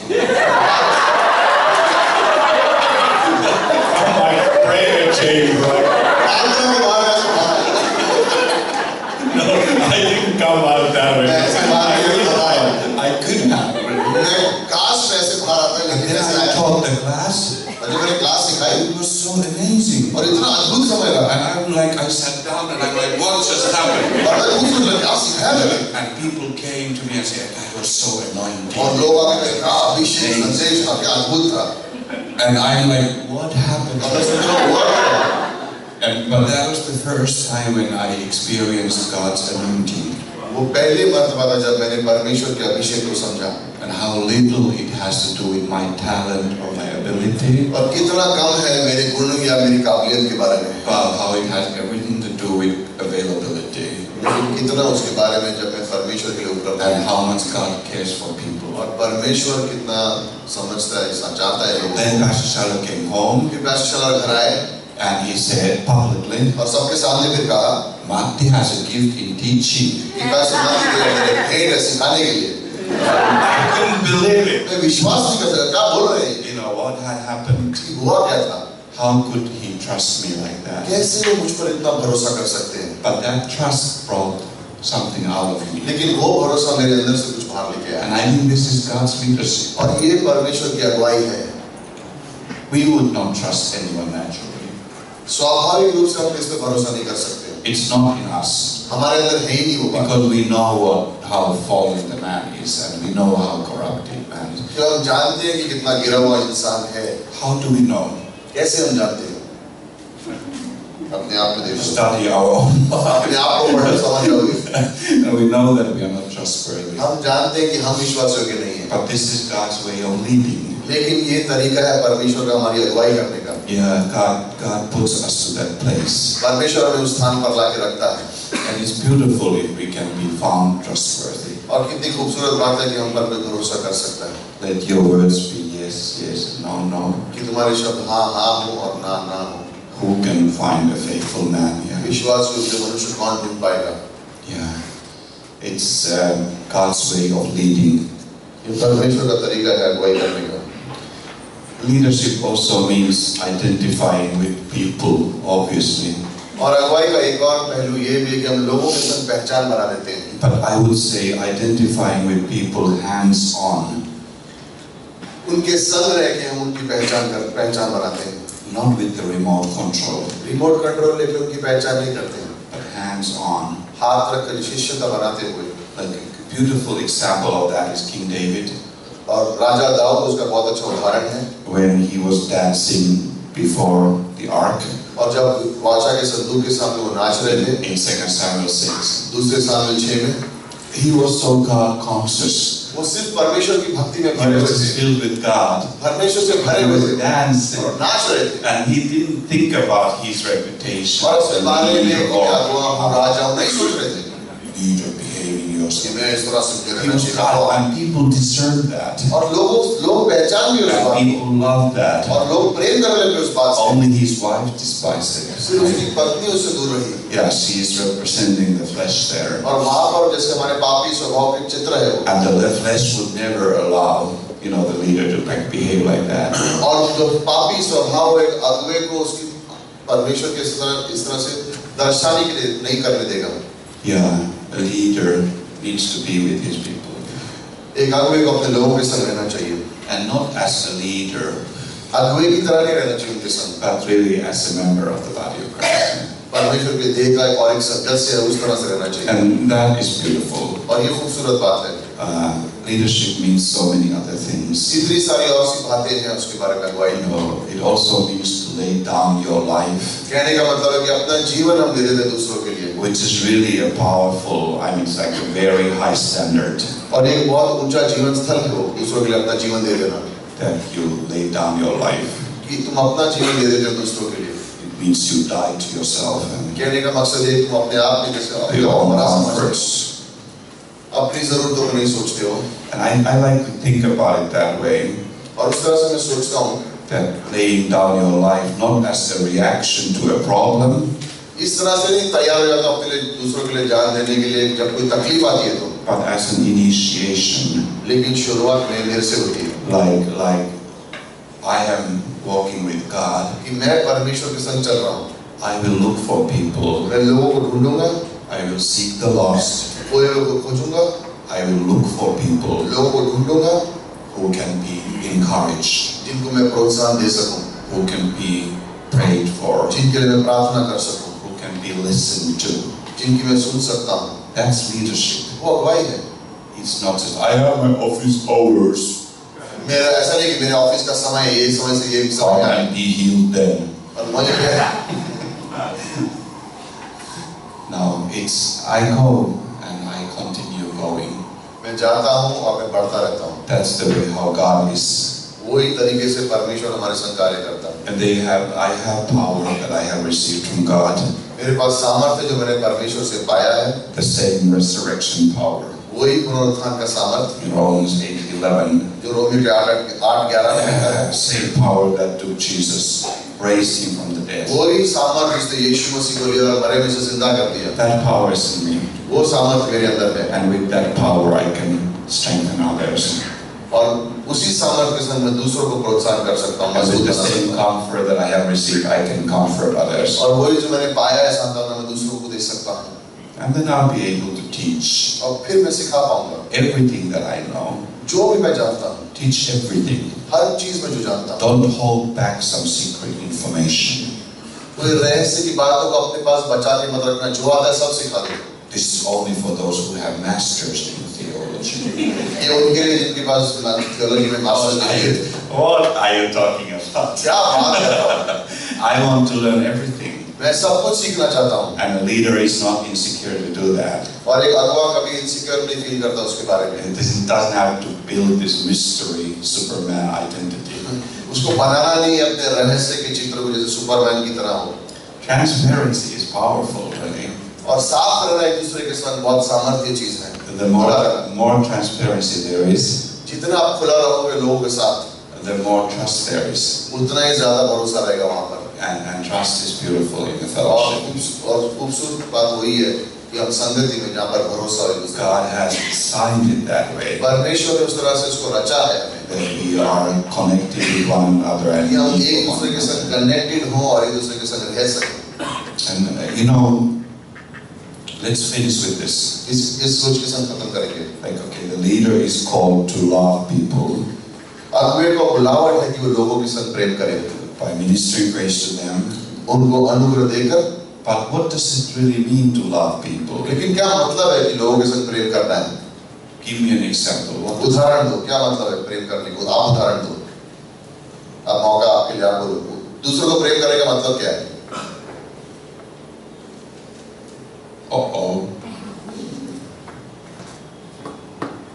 like, I sat down and I'm like, what just happened? और मैं पूछ रहा क्या सिखाया मैंने? And people came to me and said, that was so anointing. और लोग आके कहा अभिषेक संदेश था क्या अद्भुत था. And I'm like, what happened? और मैं सोच रहा हूँ हुआ क्या? But that was the first time when I experienced God's anointing. वो पहली मर्तबा था जब मैंने परमेश्वर के अभिषेक को समझा. And how little it has to do with my talent or my ability. और कितना कम है मेरे गुण या मेरी काबिलियत के बारे में. But how it has everything to do with availability. लेकिन कितना उसके बारे में जब मैं परमेश्वर के लिए उपलब्ध And how much God cares for people. और परमेश्वर कितना समझता है चाहता है लोगों Then को. Pastor Shalom came home फिर पास्टर शाला घर आए and he said publicly, और सबके सामने फिर कहा Matti has a gift in teaching. कि पास्टर माती के भेंट है सिखाने के लिए. I couldn't believe it. मैं विश्वास नहीं कर सकता क्या बोल रहे हैं. You know what had happened? कि हुआ क्या था. How could he trust me like that? कैसे वो मुझ पर इतना भरोसा कर सकते हैं. But that trust brought something out of me. लेकिन वो भरोसा मेरे अंदर से कुछ बाहर लेके आया. And I think this is God's leadership. और ये परमेश्वर की अगुवाई है. We would not trust anyone naturally. स्वाभाविक रूप से हम इस पे भरोसा नहीं कर सकते. It's not in us. हमारे अंदर है ही नहीं वो बात. Because we know how fallen the man is and we know how corrupted man is. क्यों हम जानते हैं कि कितना गिरा हुआ इंसान है. How do we know? कैसे हम जानते हैं? अपने आप में देखो. Study our own अपने आप को पढ़ो समझ लोगे. And we know that we are not trustworthy. हम जानते हैं कि हम विश्वास योग्य नहीं हैं. But this is God's way of leading. लेकिन ये तरीका है परमेश्वर का हमारी अगुवाई करने का. Yeah, God puts us to that place. परमेश्वर हमें उस स्थान पर लाके रखता है. And it's beautiful if we can be found trustworthy. और कितनी खूबसूरत बात है कि हम पर कोई भरोसा कर सकता है. Let your words be yes, yes, no, no. कि तुम्हारे शब्द हाँ हाँ हो और ना ना हो. Who can find a faithful man? Yeah. विश्वास योग्य मनुष्य कौन ढूंढ पाएगा? Yeah. It's God's way of leading. ये परमेश्वर का तरीका है अगुवाई करने का. Leadership also means identifying with people, obviously. और अगुवाई का एक और पहलू ये भी है कि हम लोगों के संग पहचान बना देते हैं. But I would say identifying with people hands-on. उनके संग रह के हम उनकी पहचान बनाते हैं. Not with the remote control, remote control लेके उनकी पहचान नहीं करते हैं. but hands-on. हाथ रखकर शिष्यता बनाते हुए. Like a beautiful example of that is King David, और राजा दाऊद उसका बहुत अच्छा उदाहरण है. when he was dancing before the ark और जब वाचा के संदूक के सामने वो नाच रहे थे in 2 Samuel 6. दूसरे सामुएल 6 में, He was so God conscious. वो सिर्फ परमेश्वर की भक्ति में He भरे हुए was थे. filled with God. परमेश्वर से भरे He हुए was थे dancing. और नाच रहे थे. And he didn't think about his reputation और as उसके a बारे में leader क्या or हुआ वो राजा नहीं सोच रहे थे leader behaving कि yourself. मैं इस तरह से He रहना was God, चाहिए. and people discern that. और लोग पहचान भी उस And बात को. people love that. और लोग प्रेम करने लगे उस बात से. Only his wife despised सिर्फ it. उसकी पत्नी उससे दूर रही. Yeah, she is representing the flesh there. और वहाँ पर जैसे हमारे पापी स्वभाव के चित्र है वो. And the flesh would never allow, the leader to behave like that. और जो पापी स्वभाव एक अगुवे को उसकी परमेश्वर के इस तरह से दर्शाने के लिए नहीं करने देगा. Yeah, a leader needs to be with his people. एक अगुवे को अपने लोगों के संग रहना चाहिए. And not as a leader, अगुवे की तरह नहीं रहना चाहिए उनके संग. but really as a member of the body of Christ. परमेश्वर के देह का और एक सदस्य है उस तरह से रहना चाहिए. And that is beautiful. और ये खूबसूरत बात है. Leadership means so many other things. इतनी सारी और सी बातें हैं उसके बारे में अगुवाई. It also means to lay down your life, कहने का मतलब है कि अपना जीवन हम दे देते दूसरों के लिए. which is really a powerful, it's like a very high standard और एक बहुत ऊंचा जीवन स्थल है वो दूसरों के लिए अपना जीवन दे देना. that you lay down your life. कि तुम अपना जीवन दे देते हो दूसरों के लिए. It means you die to yourself and कहने का मकसद है तुम अपने आप में जैसे your own अपना समझो. comforts. अपनी जरूरतों को नहीं सोचते हो. And I like to think about it that way, और उस तरह से मैं सोचता हूँ that laying down your life not as a reaction to a problem, इस तरह से नहीं तैयार हो जाता अपने लिए दूसरों के लिए जान देने के लिए जब कोई तकलीफ आती है तो. but as an initiation. लेकिन शुरुआत में मेरे से होती है. Like I am walking with God. कि मैं परमेश्वर के संग चल रहा हूँ. I will look for people. मैं लोगों को ढूंढूंगा. I will seek the lost. खोए हुए को खोजूंगा. I will look for people लोगों को ढूंढूंगा who can be encouraged, जिनको मैं प्रोत्साहन दे सकूं, who can be prayed for, जिनके लिए मैं प्रार्थना कर सकूं, who can be listened to. जिनकी मैं सुन सकता हूँ, That's leadership. वो अगुवाई है। It's not just, I have my office hours. मेरा ऐसा नहीं कि मेरे ऑफिस का समय है, ये समय से ये समय Come है and be healed then. और मुझे क्या No, it's I go and I continue going. मैं जाता हूँ और मैं बढ़ता रहता हूँ। That's the way how God is. वही तरीके से परमेश्वर हमारे संग कार्य करता है। And I have power that I have received from God. मेरे पास सामर्थ्य जो मैंने परमेश्वर से पाया है, The same resurrection power. वही पुनरुत्थान का सामर्थ्य In Romans 8:11. जो रोमियो के 8:11 में लिखा है, Same power that took Jesus, raised him from the dead. वही सामर्थ्य जिसने यीशु मसीह को लिया और मरे में से जिंदा कर दिया, That power is in me. वो सामर्थ्य मेरे अंदर है And with that power I can strengthen others. और उसी सामर्थ्य के संग मैं दूसरों को प्रोत्साहन कर सकता हूँ, And मजबूत with the बना same सकता हूँ comfort that I have received, I can comfort others. और वही जो मैंने पाया है सांत्वना मैं दूसरों को दे सकता हूँ And then I'll be able to teach और फिर मैं सिखा पाऊंगा everything that I know. जो भी मैं जानता हूँ, Teach everything. हर चीज में जो जानता हूँ। Don't hold back some secret information. कोई रहस्य की बातों को अपने पास बचा के मत रखना, जो आता है सब सिखा दो। This is only for those who have masters in theology. ये उनके लिए जिनके पास थियोलॉजी में मास्टर्स डिग्री है। What are you talking about? क्या बात है? I want to learn everything. मैं सब कुछ सीखना चाहता हूँ And a leader is not insecure to do that. और एक अगुवा कभी इनसिक्योर नहीं फील करता उसके बारे में। It doesn't have to build this mystery Superman identity. उसको बनाना नहीं है अपने रहस्य के चित्र को जैसे सुपरमैन की तरह हो। Transparency is powerful, really. और साफ रहना एक दूसरे के साथ बहुत सामर्थ्य चीज है। The more transparency there is, जितना आप खुला रहोगे लोगों के साथ, the more trust there is. उतना ही ज्यादा भरोसा रहेगा वहाँ पर। And trust is beautiful in the fellowship. और खूबसूरत बात वही है कि हम संगति में जहाँ पर भरोसा हो एक दूसरे पर। God has designed it that way. परमेश्वर ने उस तरह से उसको रचा है हमें। That we are connected with one another and कि हम need एक one दूसरे के another. साथ कनेक्टेड हों और एक दूसरे के साथ रह सकें। And you know, let's finish with this. इस सोच के साथ खत्म करेंगे। Like, okay, the leader is called to love people अगुवे को बुलावट है कि वो लोगों के साथ प्रेम करे, by ministering grace to them. उनको अनुग्रह देकर। But what does it really mean to love people? लेकिन क्या मतलब है कि लोगों के साथ प्रेम करना है? Give me an example. What does उदाहरण दो, क्या मतलब है प्रेम करने को? आप उदाहरण दो। अब मौका आपके लिए, आप बोलो। दूसरों को प्रेम करने का मतलब क्या है? Uh-oh.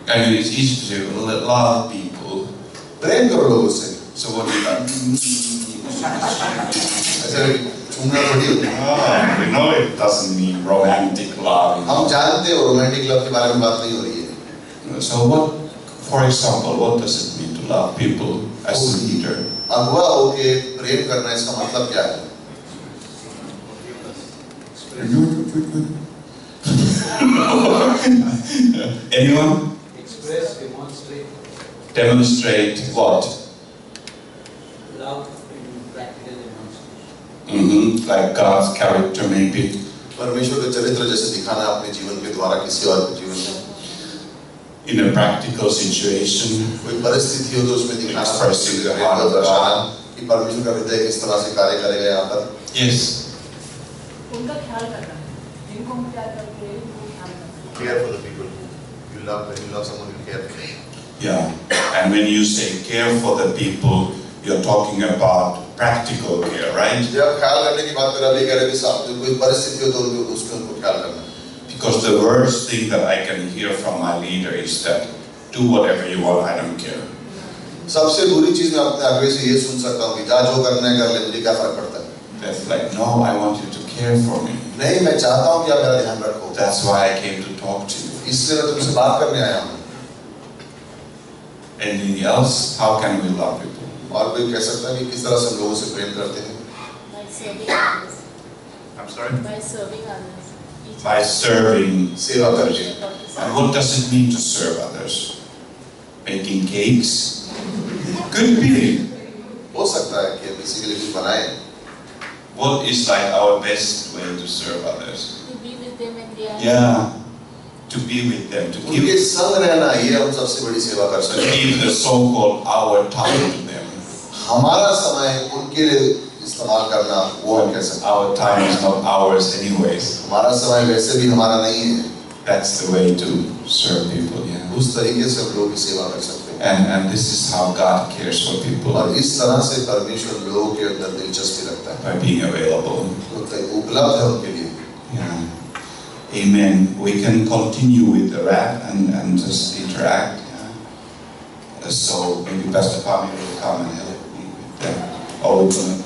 I mean, it's easy to say, love people. प्रेम करो लोगों से। So what do you mean? ऐसे छूना थोड़ी होता है। We know it doesn't mean romantic love. हम जानते हो रोमांटिक लव के बारे में बात नहीं हो रही है। So what, for example, what does it mean to love people as a leader? अगुवा होके प्रेम करना इसका मतलब क्या है? Anyone? Express, demonstrate. Demonstrate what? Love in practical demonstration. Like God's character, maybe. परमेश्वर का चरित्र जैसे दिखाना अपने जीवन के द्वारा किसी और के जीवन में। In a practical situation, कोई परिस्थिति हो तो उसमें दिखाना Expressing the heart of दर्शाना कि परमेश्वर का हृदय किस तरह से कार्य करेगा यहाँ पर। yes. उनका ख्याल करना, जिनको हम प्यार करते हैं उनको ख्याल करना। Care for the people. You love someone, you care. Yeah. And when you say care for the people, you're talking about practical care, right? जब ख्याल करने की बात कर रहे हैं कि साहब जो कोई परिस्थिति हो तो उनको ख्याल करना। Because the worst thing that I can hear from my leader is that do whatever you want, I don't care. सबसे बुरी चीज मैं अपने अगुवे से ये सुन सकता हूँ कि जा जो करना है कर ले, मुझे क्या फर्क पड़ता है? That's like, no, I want you to care for me. नहीं, मैं चाहता हूँ कि आप मेरा ध्यान रखो। That's why I came to talk to you. इसलिए मैं तुमसे बात करने आया हूँ। Anything else? How can we love people? और कोई कह सकता है कि किस तरह से हम लोगों से प्रेम करते हैं? By serving others. I'm sorry? By serving others. By serving. सेवा करके। And what does it mean to serve others? Making cakes? Could be. हो सकता है कि हम किसी के लिए कुछ बनाएं। What is like our best way to serve others? To be with them when they are. Yeah. To be with them, to उनके give, संग रहना, ये हम सबसे बड़ी सेवा कर to सकते हैं। give the so-called our time to them. हमारा समय उनके लिए इस्तेमाल करना वो हम कह सकते हैं। Our time is not ours anyways. हमारा समय वैसे भी हमारा नहीं है। That's the way to serve people, yeah. उस तरीके से हम लोगों की सेवा कर सकते हैं। And this is how God cares for people. और इस तरह से परमेश्वर लोगों के अंदर दिलचस्पी रखता है। By being available. उपलब्ध है उनके लिए। Yeah. Amen. We can continue with the rap and just interact. Yeah. So maybe Pastor Pami will come and help me with that. Or we're going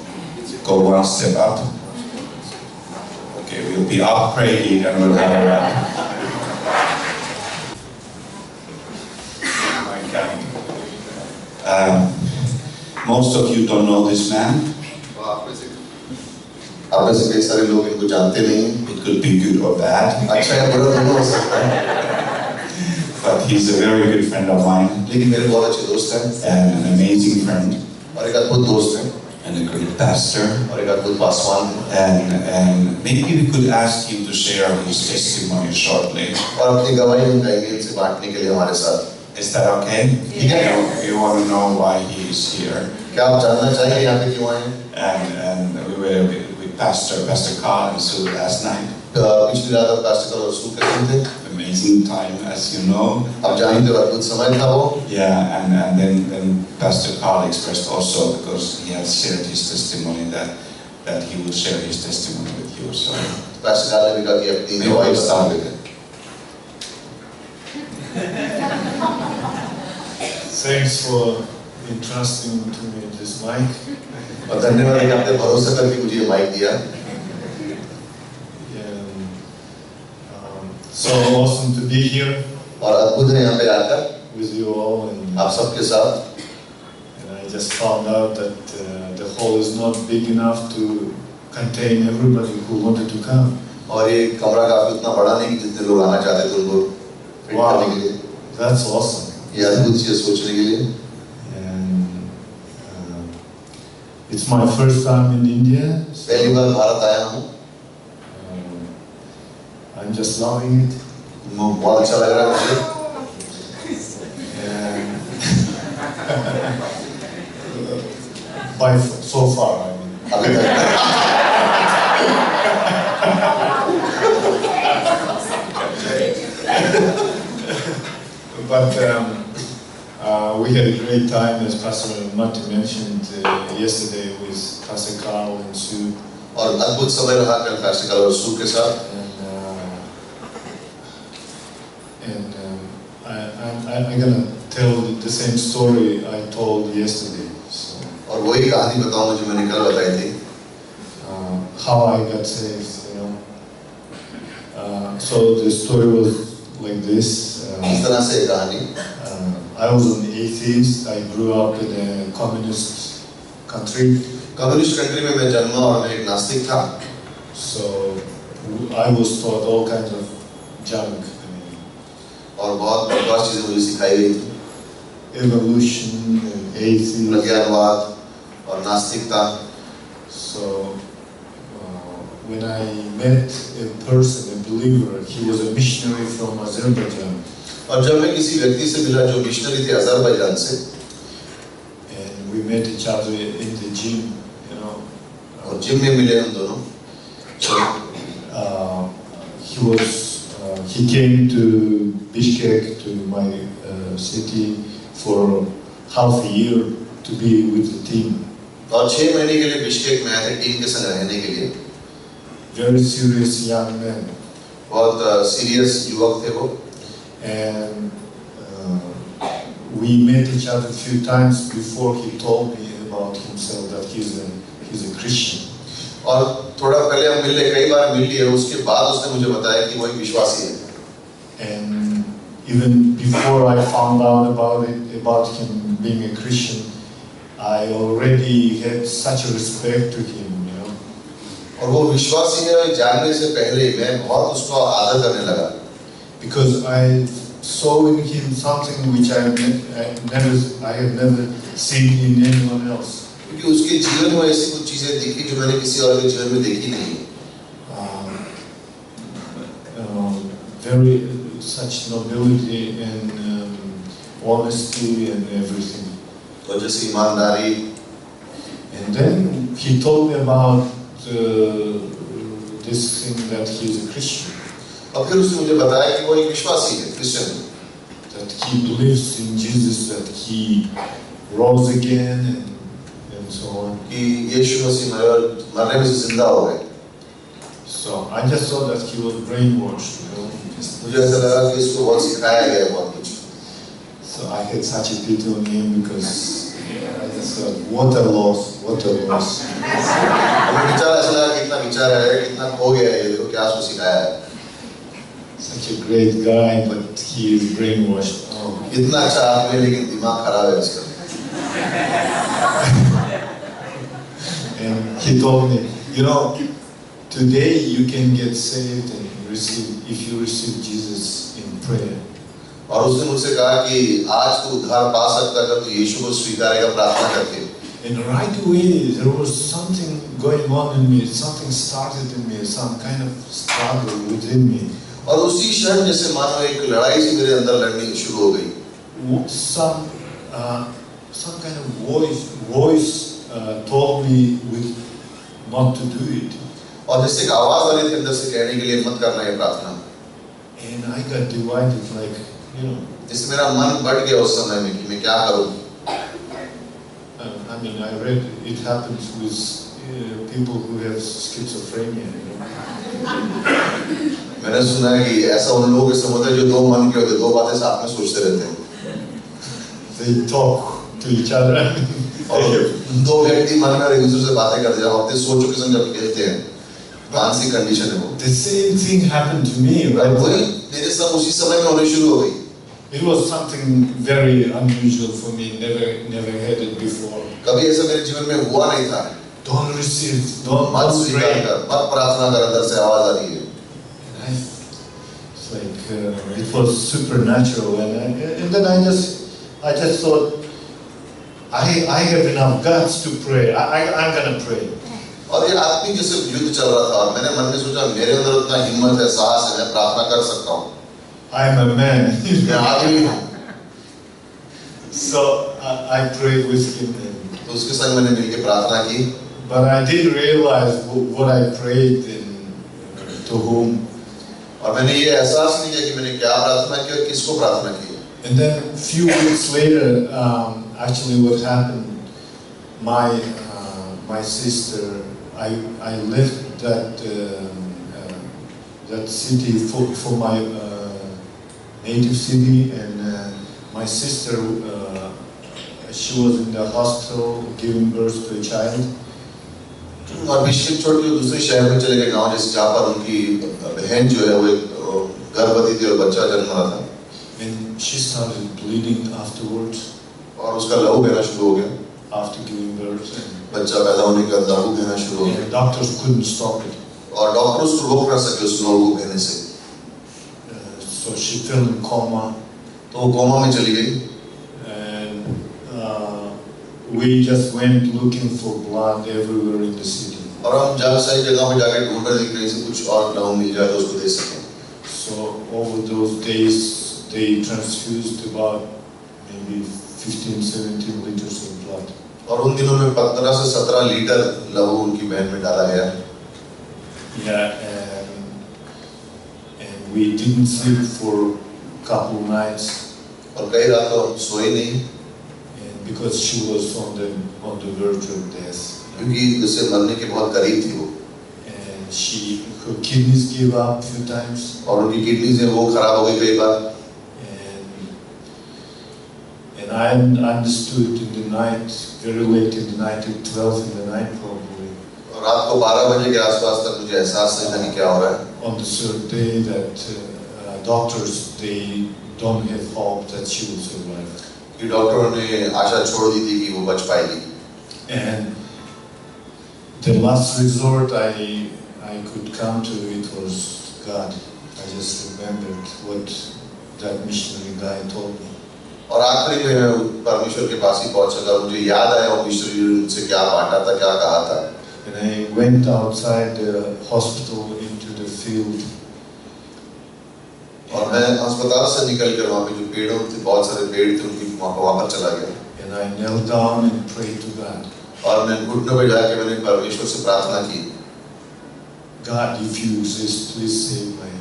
to go one step up. Okay, we'll be up praying and we'll have a rap. Most of you don't know this man. आप में से कई सारे लोग इनको जानते नहीं हैं। It could be good or bad. अच्छा या बुरा दोनों हो सकता है। But he's a very good friend of mine. लेकिन मेरे बहुत अच्छे दोस्त हैं। And an amazing friend. और एक अद्भुत दोस्त हैं। And a great pastor. और एक अद्भुत पासवान हैं। And maybe we could ask him to share his testimony shortly. और अपनी गवाही हम कहेंगे इनसे बांटने के लिए हमारे साथ। Is that okay? Yeah. You want to know why he is here? क्या आप जानना चाहिए यहाँ पे क्यों आए? And we were with Pastor Carl and Sue last night. पिछली रात आप पास्टर और सू के साथ थे। Amazing time, as you know. आप जानते हो अद्भुत समय था वो। Yeah, and then Pastor Carl expressed also, because he has shared his testimony, that he would share his testimony with you. So pastor Carl ने भी कहा कि अपनी maybe गवाही we'll start with it. Thanks for entrusting to me this mic. और धन्यवाद कि आपने भरोसा करके मुझे ये माइक दिया। So awesome to be here और अद्भुत है यहाँ पे आकर with you all, and आप सबके साथ। I just found out that the hall is not big enough to contain everybody who wanted to come. और ये कमरा काफी उतना बड़ा नहीं कि जितने लोग आना चाहते थे उनको फिट करने के लिए। That's awesome. ये अद्भुत चीज़ सोचने के लिए। And it's my first time in India. पहली बार भारत आया हूँ। I'm just loving it. बहुत अच्छा लग रहा है मुझे। By so far, I mean. अभी तक। But we had a great time, as Pastor Matti mentioned yesterday, with Pastor Carl and Sue. और अद्भुत समय रहा कल पास्टर कार्ल और सू के साथ। I'm gonna tell the same story I told yesterday. So, और वही कहानी बताऊँ जो मैंने कल बताई थी। How I got saved, you know. So the story was like this. इस तरह से कहानी। I was an atheist. I grew up in a communist country. Communist country में मैं जन्मा और मैं एक नास्तिक था। So I was taught all kinds of junk. और बहुत बकवास चीजें मुझे सिखाई गई थी। Evolution, atheism. प्रज्ञानवाद और नास्तिकता। So when I met a person, a believer, he was a missionary from Azerbaijan. और जब मैं किसी व्यक्ति से मिला जो मिशनरी थे अज़रबैजान से, and we met each other in the gym, you know. और जिम में मिले हम दोनों। He came to Bishkek, to my city, for half a year to be with the team. और 6 महीने के लिए बिश्केक में आए थे टीम के संग रहने के लिए। Very serious young man. बहुत सीरियस युवक थे वो। And we met each other a few times before he told me about himself that he's a Christian. और थोड़ा पहले हम मिले, कई बार मिल लिए, उसके बाद उसने मुझे बताया कि वो एक विश्वासी है। And even before I found out about him being a Christian, I already had such a respect to him, you know. और वो विश्वासी है जानने से पहले मैं बहुत उसको आदर करने लगा। Because I saw in him something which I have never seen in anyone else. क्योंकि उसके जीवन में ऐसी कुछ चीजें दिखी जो मैंने किसी और के जीवन में देखी नहीं। Very such nobility and honesty and everything. और जैसे ईमानदारी And then he told me about this thing that he is a Christian, और फिर उसने मुझे बताया कि वो एक विश्वासी है, क्रिश्चियन है, that he believes in Jesus, that he rose again, and so on. कि यीशु मसीह मरने में से जिंदा हो गए। So I just thought that he was brainwashed, you know. मुझे ऐसा लगा कि इसको बहुत सिखाया गया है बहुत कुछ। So I had such a pity on him because I just thought, what a loss, what a loss. हमें विचार ऐसा लगा कि इतना विचार है, कितना खो गया है, ये देखो क्या उसको सिखाया है। Such a great guy, but he is brainwashed. Oh. इतना अच्छा आदमी है लेकिन दिमाग खराब है इसका। And he told me, you know, today you can get saved and receive, if you receive Jesus in prayer. और उसने मुझसे कहा कि आज तू उद्धार पा सकता है अगर तू यीशु को स्वीकारेगा प्रार्थना करके। And right away there was something going on in me, something started in me, some kind of struggle within me. और उसी क्षण जैसे मानो एक लड़ाई सी मेरे अंदर लड़नी शुरू हो गई। Some kind of voice told me not to do it. और जैसे एक आवाज आ रही थी अंदर से कहने के लिए मत करना ये प्रार्थना। And I got divided, like, you know. जिससे मेरा मन बढ़ गया उस समय में कि मैं क्या करूं। I mean, I read it happens with people who have schizophrenia, you know. मैंने सुना है कि ऐसा उन लोगों के साथ होता है जो दो मन के होते, दो बातें साथ में सोचते रहते हैं। They talk to each other. और दो व्यक्ति मन में एक दूसरे से बातें करते हैं, अपने सोचों के संग जब खेलते हैं, मानसिक कंडीशन है वो। The same thing happened to me, right? वही मेरे साथ उसी समय में होने शुरू हो गई। It was something very unusual for me. Never had it before. कभी ऐसा मेरे जीवन में हुआ नहीं था। Don't receive, don't मत स्वीकार pray. कर, मत प्रार्थना कर, अंदर से आवाज आ रही है। It's like it was supernatural, and then I just thought, I have enough guts to pray. I'm gonna pray. और ये आत्मिक जैसे युद्ध चल रहा था, और मैंने मन में सोचा मेरे अंदर उतना हिम्मत है, साहस है, मैं प्रार्थना कर सकता हूँ। I'm a man. मैं आदमी हूँ। So I prayed with him, तो उसके संग मैंने मिलकर प्रार्थना की। but I didn't realize what I prayed and to whom. और मैंने ये एहसास नहीं किया कि मैंने क्या प्रार्थना की और किसको प्रार्थना की। And then a few weeks later, actually what happened, my sister, I left that city for my native city, and my sister, she was in the hospital giving birth to a child. और biscuit छोड़ के दूसरे शहर में चले गए गांव, जैसे जहाँ पर उनकी बहन जो है वो एक गर्भवती थी और बच्चा जन्म रहा था। And she started bleeding afterwards. और उसका लहू बहना शुरू हो गया। After giving birth. बच्चा पैदा होने के बाद लहू बहना शुरू हो गया। Doctors couldn't stop it. और डॉक्टर उसको रोक ना सके उस लहू को बहने से। So she fell in coma. तो वो कोमा में चली गई। And we just went looking for blood everywhere in the city. और हम जब सही जगह पे जाके ढूंढ रहे थे कि कहीं से कुछ और लहू मिल जाए तो उसको दे सकें। So over those days they transfused about maybe 15-17 liters of blood. और उन दिनों में 15 से 17 लीटर लहू उनकी बहन में डाला गया। Yeah, and we didn't sleep for a couple of nights. और कई रातों हम सोए नहीं। And because she was on the verge of death. क्योंकि उससे मरने के बहुत करीब थी वो। And her kidneys gave up a few times. और उनकी किडनी से वो खराब हो गई कई बार। And I understood in the night, very late in the night, at 12 in the night probably. और रात को 12 बजे के आसपास तक मुझे एहसास नहीं था कि क्या हो रहा है। On the third day that doctors, they don't have hope that she will survive. कि डॉक्टरों ने आशा छोड़ दी थी कि वो बच पाएगी। And the last resort I could come to, it was God. I just remembered what that missionary guy told me. और आखिरी में मैं परमेश्वर के पास ही पहुंच सका। मुझे याद आया वो मिस्ट्री ने मुझसे क्या बांटा था, क्या कहा था। And I went outside the hospital into the field. और मैं अस्पताल से निकलकर वहाँ पे जो पेड़ों थे, बहुत सारे पेड़ थे, उनकी वहाँ पर चला गया। And I knelt down and prayed to God. और मैं घुटनों पे जाके मैंने परमेश्वर से प्रार्थना की, God, if you exist, please save my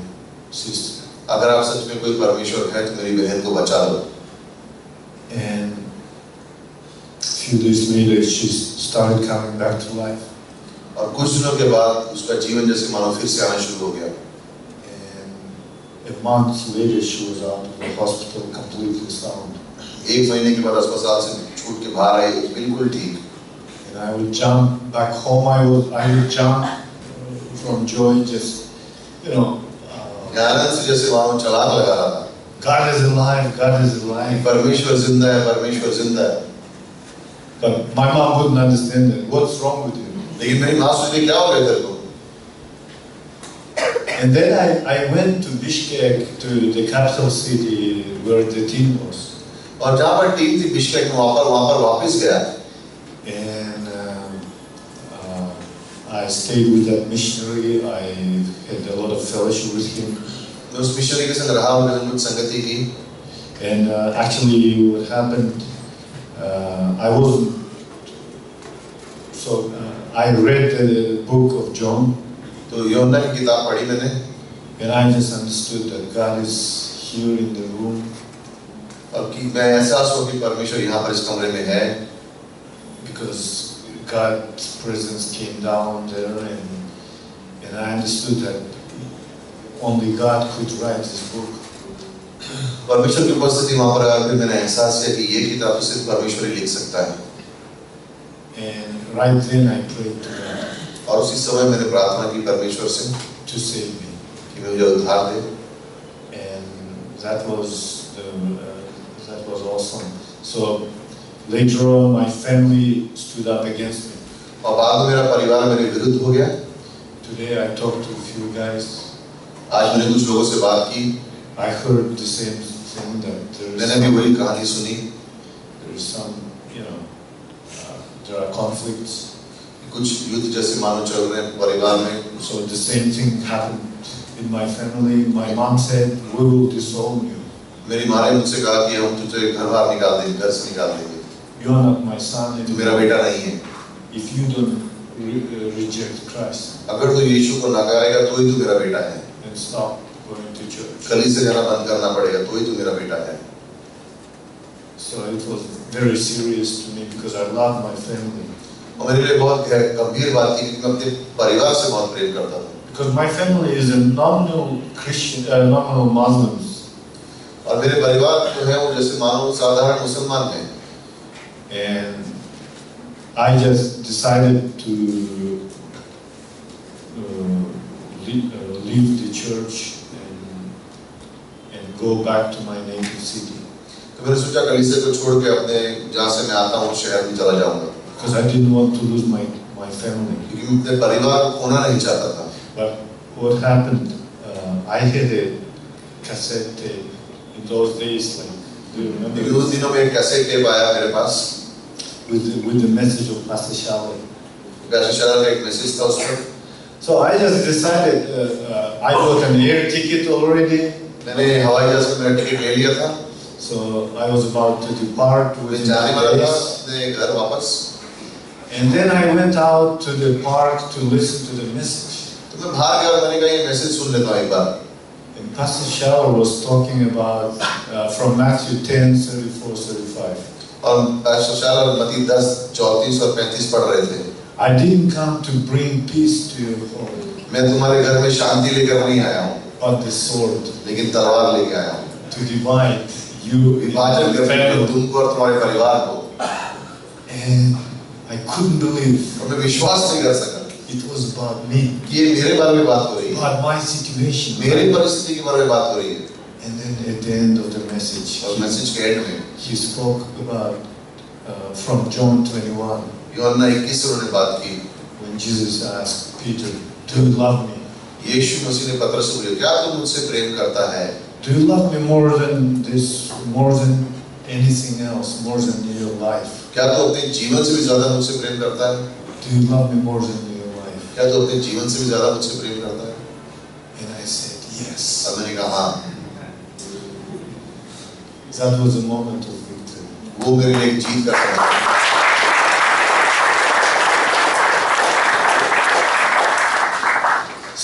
sister. अगर आप सच में कोई परमेश्वर है तो मेरी बहन को बचा लो। And a few days later, she started coming back to life. और कुछ दिनों के बाद उसका जीवन जैसे मानो फिर से आना शुरू हो गया। And a month later, she was out of the hospital, completely sound. एक महीने के बाद अस्पताल से छूट के बाहर आई, बिल्कुल ठीक। And I would jump back home. I would jump from joy, just आनंद से जैसे मानो छलांग लगा रहा था। God is alive. God is alive. परमेश्वर जिंदा है, परमेश्वर जिंदा है। But my mom wouldn't understand that. What's wrong with you? लेकिन मेरी माँ सोची क्या हो गया तेरे को? And then I went to Bishkek, to the capital city where the team was. और जहाँ पर टीम थी बिश्केक में, वहाँ पर वापस गया। And I stayed with that missionary. I had a lot of fellowship with him. मैं उस मिशनरी के संग रहा, उनके संग कुछ संगति की। And actually, what happened, I wasn't. So I read the book of John. तो यूहन्ना की किताब पढ़ी मैंने। And I just understood that God is here in the room. और कि मैं एहसास हुआ कि परमेश्वर यहाँ पर इस कमरे में है। Because God's presence came down there, and I understood that only God could write this book. परमेश्वर की उपस्थिति वहाँ पर आकर मैंने एहसास किया कि ये किताब सिर्फ परमेश्वर ही लिख सकता है। And right then I prayed to God. और उसी समय मैंने प्रार्थना की परमेश्वर से to save me. कि मुझे उद्धार दे। And that was awesome. So later on, my family stood up against me. और बाद में मेरा परिवार मेरे विरुद्ध हो गया। Today I talked to a few guys. आज मैंने कुछ लोगों से बात की। I heard the same thing, that मैंने भी वही कहानी सुनी। there is some, there are conflicts. कुछ युद्ध जैसे मानो चल रहे हैं परिवार में। So the same thing happened in my family. My mom said, "We will disown you. मेरी माँ ने मुझसे कहा कि हम तुझे घर बाहर निकाल देंगे, घर से निकाल देंगे। You are not my son तू मेरा anymore बेटा नहीं है। if you don't reject Christ अगर तू यीशु को नकारेगा तो ही तू मेरा बेटा है। and stop going to church." कलीसिया से जाना बंद करना पड़ेगा तो ही तू मेरा बेटा है। So it was very serious to me because I love my family. और मेरे लिए बहुत गंभीर बात थी क्योंकि मैं अपने परिवार से बहुत प्रेम करता था। Because my family is a nominal Christian, nominal Muslims. और मेरे परिवार जो है वो जैसे मानो साधारण मुसलमान हैं। And I just decided to leave the church and go back to my native city. तो मैंने सोचा कलीसिया को छोड़ के अपने जहाँ से मैं आता हूँ शहर में चला जाऊँगा। Because I didn't want to lose my family. क्योंकि मैं अपने परिवार को खोना नहीं चाहता था। But what happened? I had a cassette tape in those days. Like, do you remember? लेकिन उस दिनों में एक कैसेट टेप आया मेरे पास। With the message of Pastor Shalom. पैसे शाला का एक मैसेज था उसमें। So I just decided. I bought an air ticket already. मैंने हवाई जहाज में मेरा टिकट ले लिया था। So I was about to depart मैं within जाने 2 वाला था days. अपने घर वापस। And then I went out to the park to listen to the message. तो मैं बाहर गया और मैंने कहा ये मैसेज सुन लेता हूँ एक बार। And Pastor Shalom was talking about from Matthew 10:34-35. और पैसे शाला मत्ती 10:34 और 35 पढ़ रहे थे। I didn't come to bring peace to your home, मैं तुम्हारे घर में शांति लेकर नहीं आया हूँ, but the sword, लेकिन तलवार लेके आया हूँ। to divide you and विभाजन your करने को, family. तुमको और तुम्हारे परिवार को। And I couldn't believe और मैं विश्वास नहीं कर सका it was about me, कि ये मेरे बारे में बात हो रही है, about my situation. मेरी परिस्थिति के बारे में बात हो रही है। And then at the end of the message, और मैसेज के एंड में he spoke about from John 21, यूहन्ना 21 से उन्होंने बात की। when Jesus asked Peter, "Do you love me? यीशु मसीह ने पतरस से पूछा, क्या तू मुझसे प्रेम करता है? Do you love me more than this, more than anything else, more than your life? क्या तू अपने जीवन से भी ज्यादा मुझसे प्रेम करता है? Do you love me more than your life?" क्या तू अपने जीवन से भी ज्यादा मुझसे प्रेम करता है? And I said, "Yes." और मैंने कहा हाँ। That was a moment of victory. वो मेरे लिए एक जीत का क्षण था।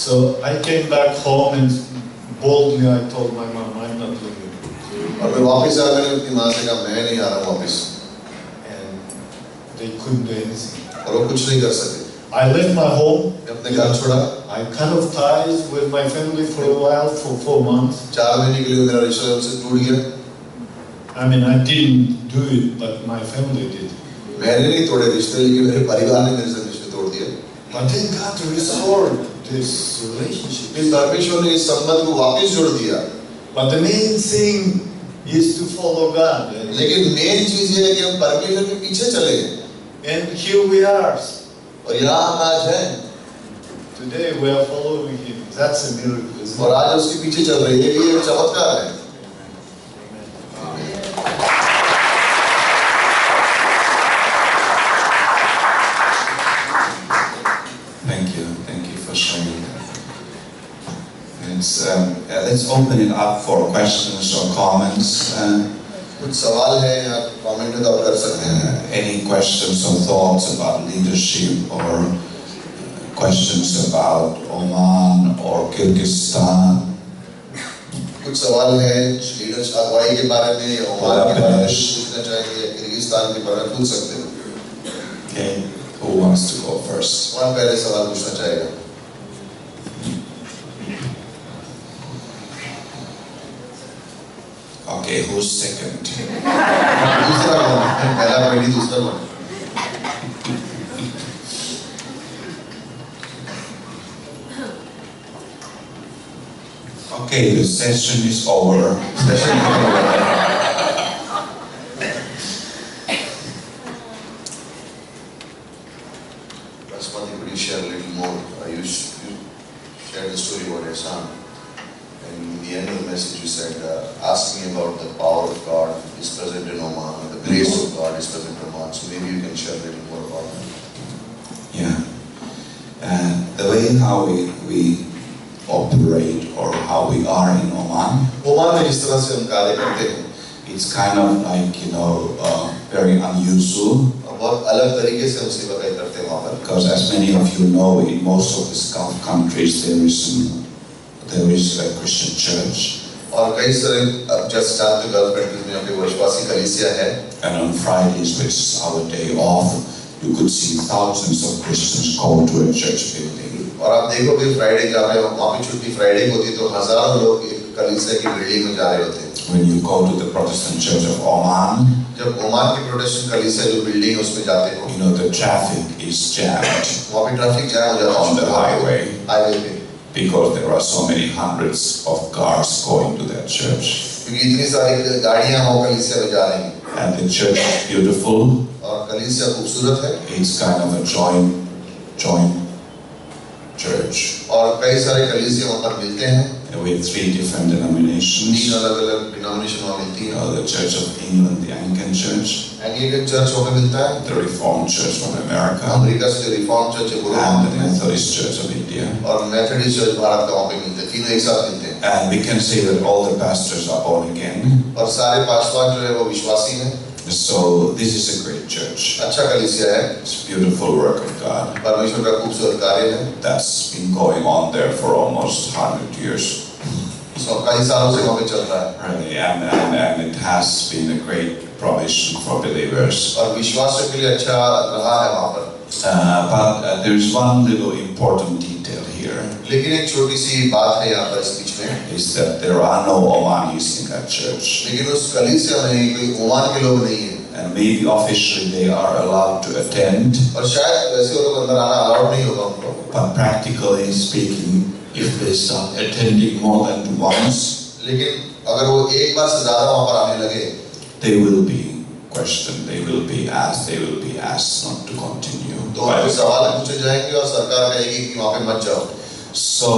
So I came back home and boldly I told my mom, I'm not leaving. और मैं वापस आया, मैंने अपनी माँ से कहा मैं नहीं आ रहा हूँ वापस, And they couldn't do anything. और वो कुछ नहीं कर सके। I left my home. मैं अपने घर छोड़ा, I cut off ties with my family for a while, for 4 months. 4 महीने के लिए मेरा रिश्ता उनसे टूट गया। I mean, I didn't do it, but my family did. मैंने नहीं तोड़े रिश्ते, लेकिन मेरे परिवार ने मेरे से रिश्ते तोड़ दिए। But then God restored this relationship. फिर परमेश्वर ने इस संबंध को वापस जोड़ दिया। But the main thing is to follow God. लेकिन मेन चीज ये है कि हम परमेश्वर के पीछे चले, And here we are. और यहाँ हम आज हैं, Today we are following Him. That's a miracle, isn't और it? आज उसके पीछे चल रहे हैं। ये एक चमत्कार है। Thank you for sharing that. Let's open it up for questions or comments. कुछ सवाल है या कमेंट में तो आप कर सकते हैं। Any questions or thoughts about leadership or questions about Oman or Kyrgyzstan? कुछ सवाल है लीडर्स अगुवाई के बारे में या ओमान के बारे में पूछना चाहेंगे या किर्गिस्तान के बारे में पूछ सकते हैं। Okay, who wants to go first? कौन पहले सवाल पूछना चाहेगा? Okay, who's second? दूसरा कौन? पहला पहली दूसरा कौन? Okay, the session is over. Session खत्म हो गया। Rashmati, could you share a little more? You shared the story about Ehsan, and in the end of the message you said, ask me about the power of God is present in Oman, and the grace of God is present in Oman. So maybe you can share a little more about that. Yeah. The way how we operate or how we are in Oman, Oman में जिस तरह से हम कार्य करते हैं, it's kind of like, very unusual और बहुत अलग तरीके से हम सेवा करते हैं वहाँ पर। because as many of you know, in most of the Gulf countries there is a Christian church. और कई सारे अब जैसे जानते हो गल्फ कंट्रीज में यहाँ पे विश्वासी कलीसिया है, And on Fridays, which is our day off, you could see thousands of Christians go to a church building. और आप देखोगे फ्राइडे जा रहे हो, वहाँ पे छुट्टी फ्राइडे को होती है तो हजारों लोग एक कलीसिया की बिल्डिंग में जा रहे होते हैं। When you go to the Protestant Church of Oman, जब ओमान की प्रोटेस्टेंट कलीसिया जो बिल्डिंग है उसमें जाते हो, the traffic is jammed वहाँ पे ट्रैफिक जाम हो जाता है on the highway हाईवे पे, because there are so many hundreds of cars going to that church. क्योंकि इतनी सारी गाड़ियाँ वहाँ कलीसिया में जा रही हैं। And the church is beautiful. और कलीसिया खूबसूरत है, It's kind of a joint church और कई सारे कलीसिया वहाँ पर मिलते हैं, with 3 different 3 denominations. अलग अलग डिनोमिनेशन वहाँ मिलती है। The Church of England, the Anglican Church, Anglican church वहाँ पे मिलता है, the Reformed Church from America, America से जो रिफॉर्म चर्च है वो वहाँ and the मिलता है, Methodist Church of India. और मेथोडिस्ट चर्च भारत का वहाँ पे मिलते हैं, तीनों एक साथ मिलते हैं। And we can say that all the pastors are born again. और सारे पास्टर जो है वो विश्वासी हैं। So this is a great church. अच्छा कलीसिया है, It's a beautiful work of God परमेश्वर का खूबसूरत कार्य है। that's been going on there for almost 100 years. सो कई सालों से वहाँ पे चल रहा है Really, and it has been a great provision for believers. और विश्वासियों के लिए अच्छा रहा है वहाँ पर। But there is one little important detail here, लेकिन एक छोटी सी बात है यहाँ पर इस बीच में, is that there are no Omanis in that church. लेकिन उस कलीसिया में कोई ओमान के लोग नहीं है, And maybe officially they are allowed to attend, और शायद वैसे वो लोग अंदर आना अलाउड नहीं होगा उनको, but practically speaking, if they start attending more than once, लेकिन अगर वो एक बार से ज्यादा वहाँ पर आने लगे, they will be questioned, they will be asked not to continue. तो उनको सवाल पूछे जाएंगे और सरकार कहेगी कि वहाँ पे मत जाओ। So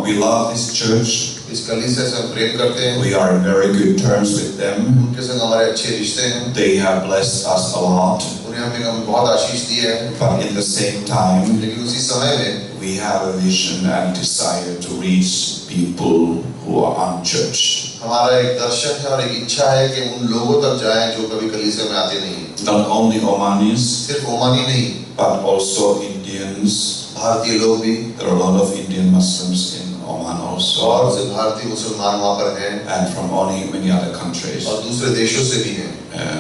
we love this church. इस कलीसिया से हम प्रेम करते हैं, We are in very good terms with them. उनके संग हमारे अच्छे रिश्ते हैं, They have blessed us a lot. उन्हें हमें बहुत आशीष दी है, But in the same time, लेकिन उसी समय में we have a vision and desire to reach people who are unchurched. हमारा एक दर्शन है और एक इच्छा है कि उन लोगों तक जाएं जो कभी कलीसिया में आते नहीं हैं। Not only Omanis, सिर्फ ओमानी नहीं, but also Indians, भारतीय लोग भी, there are a lot of Indian Muslims in Oman also, और से भारतीय मुसलमान वहाँ पर हैं, and from many other countries, और दूसरे देशों से भी हैं।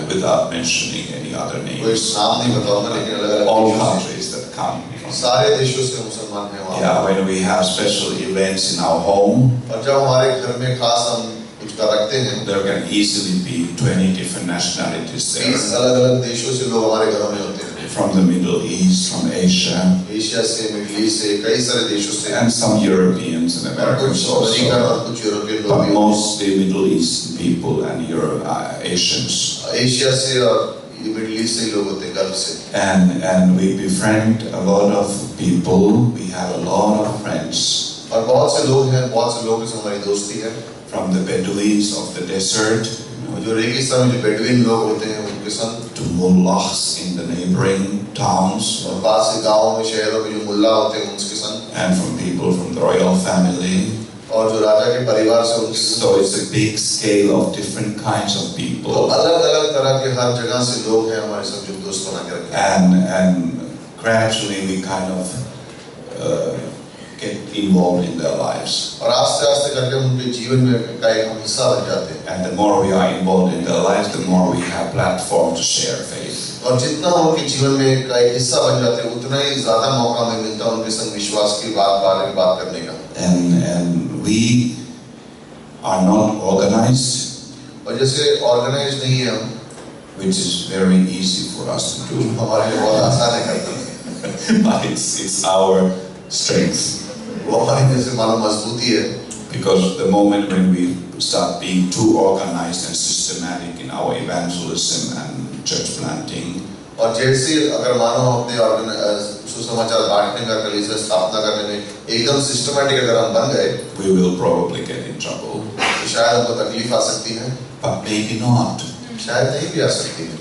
without mentioning any other कोई names. नाम नहीं बताऊंगा, लेकिन अलग-अलग All देशों से, countries that come. सारे देशों से मुसलमान हैं वहाँ। Yeah, when we have special events in our home, और जब हमारे घर में खास हम कुछ का रखते हैं, there can easily be 20 different nationalities 20 there. अलग-अलग देशों से लोग हमारे घरों में होते हैं। From the Middle East, from Asia, Asia से, मिडिल ईस्ट से, कई सारे देशों से, and some Europeans and और Americans कुछ अमेरिकन also. और कुछ यूरोपियन लोग But भी होते mostly Middle Eastern people and Asians. हैं। एशिया से और मिडिल ईस्ट से लोग होते हैं, गल्फ से। And we befriend a lot of people. We have a lot of friends और बहुत से लोग हैं, बहुत से लोगों से हमारी दोस्ती है। from the Bedouins of the desert, जो रेगिस्तान में जो बेडुइन लोग होते हैं उनके संग, to mullahs in the neighboring towns, और पास के गाँव में, शहरों में जो मुल्ला होते हैं उनके संग, and from people from the royal family. और जो राजा के परिवार से उनके संग। So it's a big scale of different kinds of तो people, अलग-अलग तरह के हर जगह से लोग हैं हमारे संग जो दोस्त बना के रखे हैं। and gradually we kind of get involved in their lives. और आस्ते-आस्ते करके उनके जीवन में का एक हिस्सा बन जाते हैं। And the more we are involved in their lives, the more we have platform to share faith. और जितना उनके जीवन में का एक हिस्सा बन जाते हैं, उतना ही ज़्यादा मौका हमें मिलता है उनके संग विश्वास की बात करने का। And we are not organized, और जैसे ऑर्गेनाइज नहीं है हम, which is very easy for us to do, हमारे लिए बहुत आसान है करना, but it's our strength. वो हमारी जैसे मालूम मजबूती है। Because the moment when we start being too organized and systematic in our evangelism and church planting, और जैसे अगर मानो अपने सुसमाचार बांटने का, कलीसिया स्थापना करने में एकदम सिस्टमैटिक अगर हम बन गए, we will probably get in trouble. तो शायद हमको तकलीफ आ सकती है, But maybe not. शायद नहीं भी आ सकती है,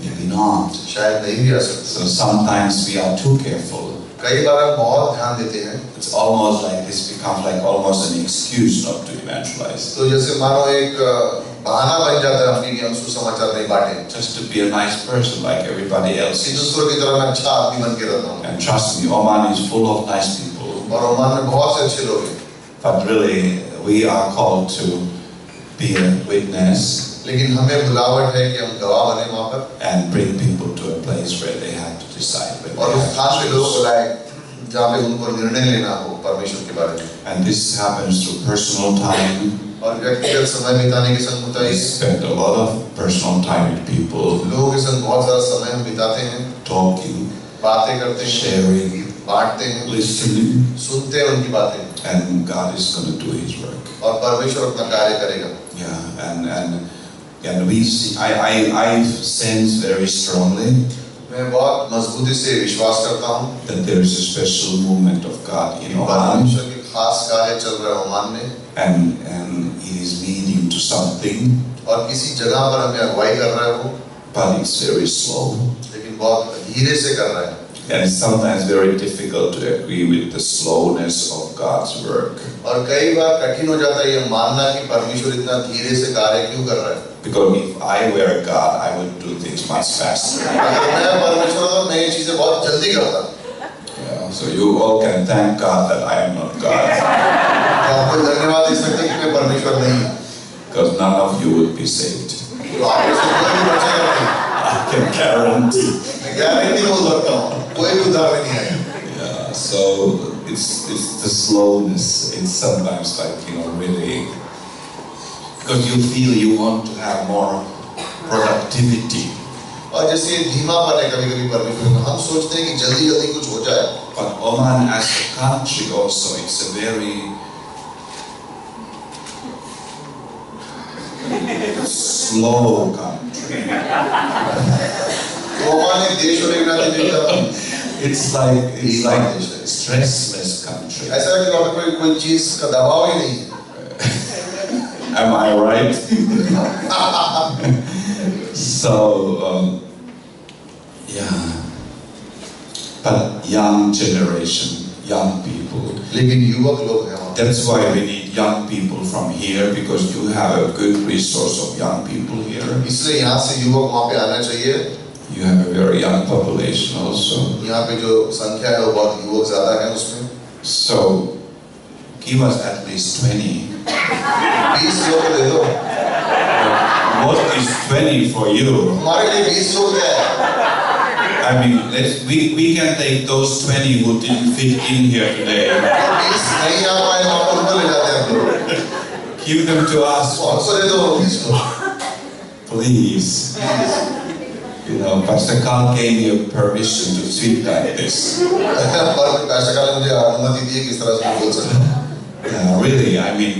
Maybe not. शायद नहीं भी आ सकती। So sometimes we are too careful. कई बार हम बहुत ध्यान देते हैं, It's almost like this becomes like almost an excuse not to evangelize. तो जैसे मानो एक बहाना बन जाता है अपनी कि हम सुसमाचार नहीं बांटे, Just to be a nice person like everybody else कि is. दूसरों की तरह मैं अच्छा आदमी बन के रहता हूँ। And trust me, Oman is full of nice people. और ओमान में बहुत से अच्छे लोग हैं, But really, we are called to be a witness लेकिन हमें बुलावट है कि हम गवाह बने वहाँ पर, and bring people to a place where they have to decide. Where और they उस have स्थान to पे लोग choose. बुलाए जहाँ पे उनको निर्णय लेना हो परमेश्वर के बारे में। And this happens through personal time. और व्यक्तिगत समय बिताने के संग होता है, We spend a lot of personal time with people, लोगों के संग बहुत सारा समय हम बिताते हैं, talking, बातें करते हैं, sharing, बांटते हैं, listening, सुनते हैं उनकी बातें, and God is going to do His work. और परमेश्वर अपना कार्य करेगा। Yeah, and we see. I sense very strongly मैं बहुत मजबूती से विश्वास करता हूँ that there is a special movement of God in Oman, परमेश्वर के खास कार्य चल रहा है ओमान में, and it is leading to something, और किसी जगह पर हमें अगुवाई कर रहा है वो, but it's very slow. लेकिन बहुत धीरे से कर रहा है। And it's sometimes very difficult to agree with the slowness of God's work. और कई बार कठिन हो जाता है ये मानना कि परमेश्वर इतना धीरे से कार्य क्यों कर रहा है। Because if I were God, I would do things much faster. अगर मैं परमेश्वर तो मैं ये चीजें बहुत जल्दी करता। Yeah, so you all can thank God that I am not God, तो आपको धन्यवाद दे सकते हैं कि मैं परमेश्वर नहीं हूँ। because none of you would be saved. तो आप में से कोई भी बचेगा नहीं। I can guarantee. मैं गारंटी बोल सकता हूँ, कोई भी उधार में नहीं आएगा। Yeah, so it's the slowness. It's sometimes like, really, because you feel you want to have more productivity. और जैसे धीमापन है कभी-कभी परमेश्वर में, हम सोचते हैं कि जल्दी-जल्दी कुछ हो जाए। But Oman as a country also, it's a very slow country. Oman एक देश होने के नाते भी था। It's like a stressless country. ऐसा है कि वहाँ पे कोई चीज का दबाव ही नहीं है। Am I right? So, yeah. But young generation, young people. लेकिन युवक लोग हैं वहाँ। That's why we need young people from here, because you have a good resource of young people here. इसलिए यहाँ से युवक वहाँ पे आना चाहिए। You have a very young population also. यहाँ पे जो संख्या है वो बहुत युवक ज़्यादा है उसमें। So, give us at least 20. 20 लोग दे दो। What is 20 for you? हमारे लिए 20 लोग क्या है? I mean, we can take those 20 who didn't fit in here today. 20 नहीं आ पाए तो हम उनको ले जाते हैं हम लोग। Give them to us. हमको दे दो 20 लोग। Please. You know, Pastor Carl gave me a permission to speak like this. पर pastor Carl ने मुझे अनुमति दी है किस तरह से मैं बोल सकता हूँ। Really, I mean,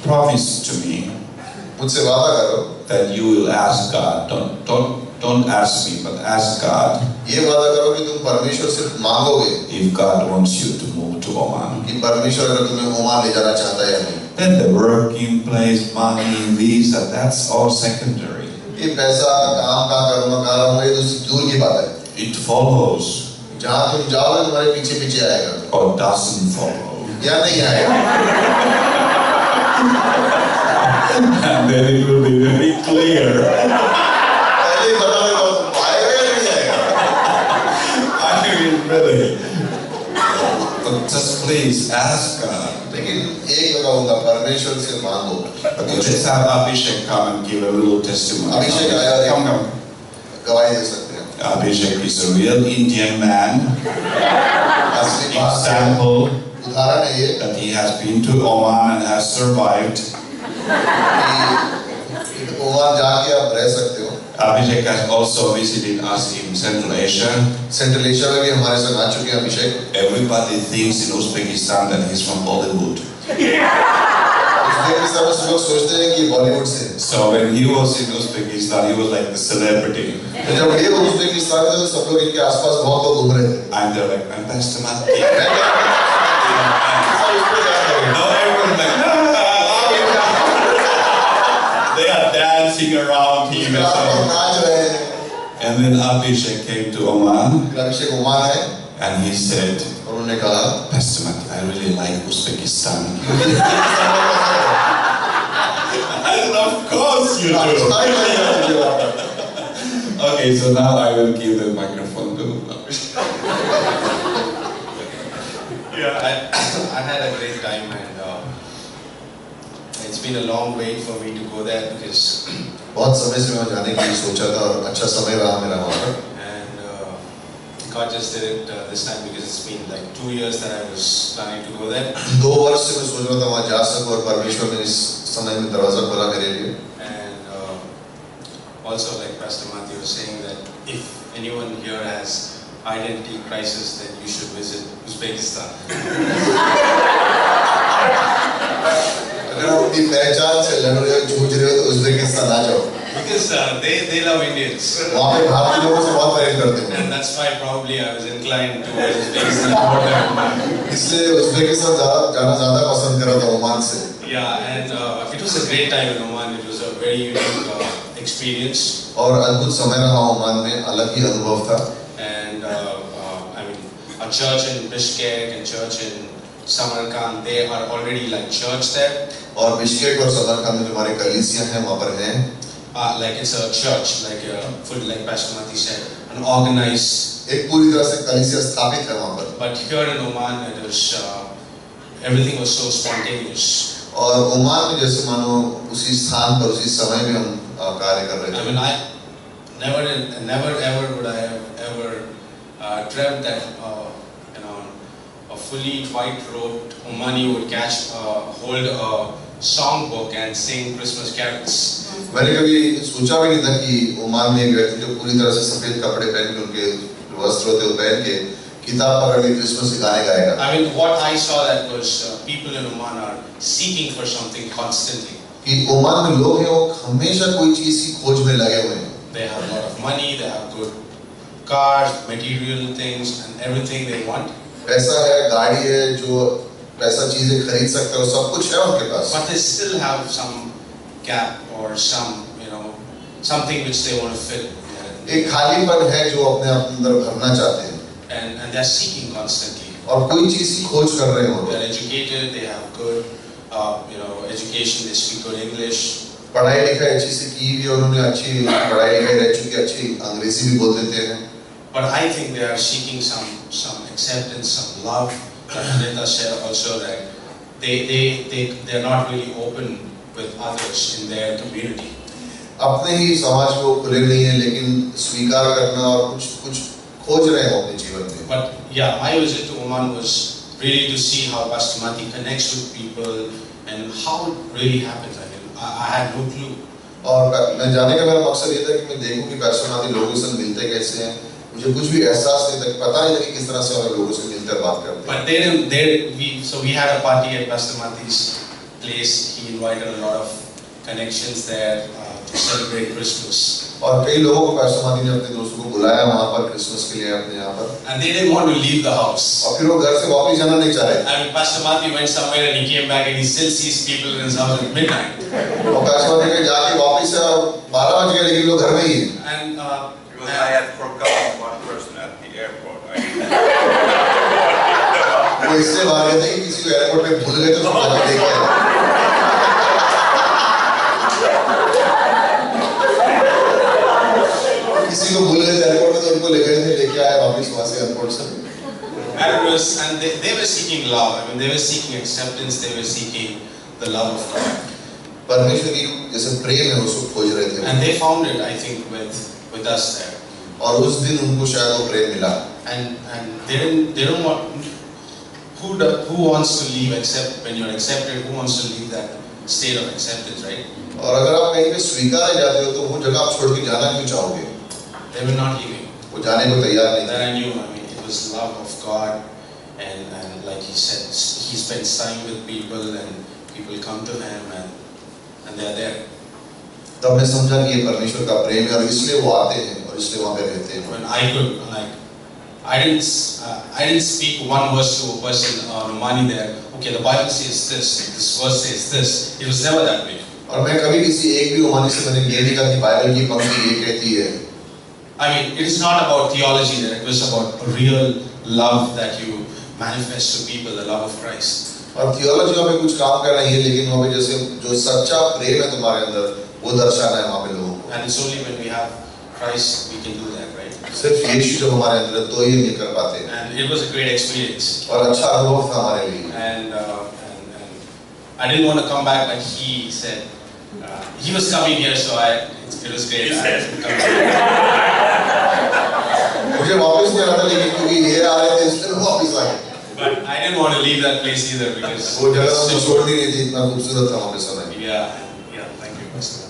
promise to me मुझसे वादा करो that you will ask God. Don't ask me, but ask God ये वादा करो कि तुम परमेश्वर से मांगोगे if God wants you to move to Oman. कि परमेश्वर अगर तुम्हें ओमान ले जाना चाहता है या नहीं। Then the working place, money, visa, that's all secondary. ये पैसा काम कहाँ करूँगा कहाँ रहूँगा ये तो दूर की बात है। It follows जहाँ तुम जाओगे तुम्हारे पीछे पीछे आएगा or doesn't follow. या नहीं आएगा। And then it will be very clear. पहले ही बता देगा तुम आएगा या नहीं आएगा। I mean, really. But just please ask God. लेकिन एक बताऊँगा परमेश्वर से मांगो। Okay, let's have Abhishek come and give a little testimony. अभिषेक आया और Come. गवाही दे सकते हैं। Abhishek is a real Indian man. असली बात है। Example उदाहरण है ये that he has been to Oman and has survived. कि ओमान जाके आप रह सकते हो। Abhishek has also visited us in Central Asia. Central Asia में भी हमारे साथ आ चुके हैं अभिषेक। Everybody thinks in Uzbekistan that he's from Bollywood. Uzbekistan में लोग सोचते हैं कि बॉलीवुड से। So when he was in Uzbekistan, he was like the celebrity. तो जब ये उज़्बेकिस्तान में थे तो सब लोग इनके आसपास बहुत लोग घूम रहे थे। And they're like, I'm Pastor Matti. No, everyone's like, they are dancing around him and so. नाच रहे हैं। And then Abhishek came to Oman Abhishek Oman है and he said, और उन्होंने कहा Pastor Matti, I really like Uzbekistan. And of course you do. Okay, so now I will give the microphone to Abhishek. Yeah, I had a great time and it's been a long wait for me to go there because बहुत समय से मैं जाने के लिए सोचा था और अच्छा समय रहा मेरा वहाँ पर। and God just did it this time because it's been like 2 years that I was planning to go there. 2 वर्ष से मैं सोच रहा था वहाँ जा सकूँ और परमेश्वर ने इस समय में दरवाजा खोला मेरे लिए। And also like Pastor Matthew was saying that if anyone here has identity crisis, then you should visit Uzbekistan. अगर आप अपनी पहचान से लड़ रहे हो जूझ रहे हो तो उज़्बेकिस्तान आ जाओ। Because they love Indians. वहाँ पे भारतीय लोगों से बहुत प्रेम करते हैं। And that's why probably I was inclined towards Uzbekistan more than Oman. इसलिए उज़्बेकिस्तान जाना ज़्यादा पसंद करा था ओमान से। Yeah, and it was a great time in Oman. It was a very unique experience. और अद्भुत समय रहा ओमान में, अलग ही अनुभव था। And I mean, a church in Bishkek and church in Samarkand, they are already like church there. और Bishkek और समरकंद में हमारे कलीसिया हैं वहाँ पर हैं। Like it's a church, like Pastor Mati said, an organized. एक पूरी तरह से कलीसिया स्थापित है वहाँ पर। But here in Oman, it was everything was so spontaneous. और ओमान में जैसे मानो उसी स्थान पर उसी समय में हम कार्य कर रहे थे। I mean, I never ever would I have ever dreamt that a fully white-robed Omani would hold a songbook and sing Christmas carols. मैंने कभी सोचा भी नहीं था कि ओमान में एक व्यक्ति जो पूरी तरह से सफेद कपड़े पहन के उनके वस्त्र होते पहन के किताब पकड़ के क्रिसमस के गाने गाएगा। I mean, what I saw that was people in Oman are seeking for something constantly. कि ओमान में लोग हैं वो हमेशा कोई चीज की खोज में लगे हुए हैं। They have a lot of money, they have good cars, material things, and everything they want. पैसा है, गाड़ी है, जो पैसा चीजें खरीद सकते हो, सब कुछ है उनके पास। But they still have some gap or some, something which they want to fill. एक खालीपन है जो अपने अंदर भरना चाहते हैं। And they're seeking constantly. और कोई चीज की खोज कर रहे हो। They're educated, they have good, education, they speak good English. पढ़ाई लिखाई अच्छी से की भी, और उन्होंने अच्छी पढ़ाई लिखाई रह चुकी, अच्छी अंग्रेजी भी बोल देते हैं. But I think they are seeking some acceptance, some love. Anita said also that they are not really open with others in their community. अपने ही समाज को खुले नहीं है, लेकिन स्वीकार करना और कुछ खोज रहे हैं अपने जीवन में. But yeah, my visit to Oman was really to see how Pastor Mati connects with people and how it really happens. I mean, I had no clue. और मैं जाने का मेरा मकसद ये था कि मैं देखूं कि पैस्टर माती लोगों से मिलते कैसे हैं. मुझे कुछ भी एहसास नहीं था, पता नहीं था कि किस तरह से और लोगों से मिलकर बात करते हैं. But we had a party at Pastor Mati's place. He invited a lot of connections there to celebrate Christmas. और कई लोगों को पैस्टर माती ने अपने दोस्तों को बुलाया वहाँ पर क्रिसमस के लिए अपने यहाँ पर. And they didn't want to leave the house. और फिर वो घर से वापस जाना नहीं चाह रहे. I mean, Pastor Mati went somewhere and he came back and he still sees people in his house at midnight. और पैस्टर माती के जाके वापस से 12 बज गए, लेकिन लोग घर में ही हैं. And Because I had forgotten one person at the airport. वो इससे भाग गए थे कि किसी को एयरपोर्ट में भूल गए तो उसको जाके लेके आए. किसी को भूल गए थे एयरपोर्ट में तो उनको ले गए थे, लेके आए वापस वहाँ से एयरपोर्ट से. And they were seeking love. I mean, they were seeking acceptance. They were seeking the love of God. परमेश्वर की जैसे प्रेम है उसको खोज रहे थे. And they found it, I think, with us there. और उस दिन उनको शायद वो प्रेम मिला. And they don't want. Who wants to leave except when you're accepted? Who wants to leave that state of acceptance, right? और अगर आप कहीं पे स्वीकारे जाते हो तो वो जगह आप छोड़ के जाना क्यों चाहोगे? They were not leaving. वो जाने को तैयार नहीं थे. Then I knew. I mean, it was love of God, and like he said, he spends time with people, and people come to him, and they are there. तब मैं समझा कि ये परमेश्वर का प्रेम है और इसलिए वो आते हैं और इसलिए वहाँ पे रहते हैं. When I didn't speak one verse to a person or Romani there. Okay, the Bible says this verse says this. It was never that way. और मैं कभी किसी एक भी रोमानी से मैंने ये नहीं कहा कि बाइबल की पंक्ति ये कहती है. I mean, it is not about theology there. It was about a real love that you manifest to people, the love of Christ. और थियोलॉजी वहाँ पे कुछ काम कर रही है, लेकिन वहाँ पे जैसे जो सच्चा प्रेम है तुम्हारे अंदर वो दर्शाना है वहाँ पे लोगों को. And it's only when we have Christ we can do that, right? सिर्फ यीशु जब हमारे अंदर है तो ये नहीं कर पाते हैं. And it was a great experience. और अच्छा अनुभव था हमारे लिए. And I didn't want to come back, but he said he was coming here, so it was great. मुझे वापस नहीं आना था, लेकिन क्योंकि ये आ रहे थे इसलिए मैं वापस आ गया. But I didn't want to leave that place either because वो जगह मुझे छोड़नी नहीं थी, इतना खूबसूरत था वहाँ पे समय. yeah, thank you, Pastor.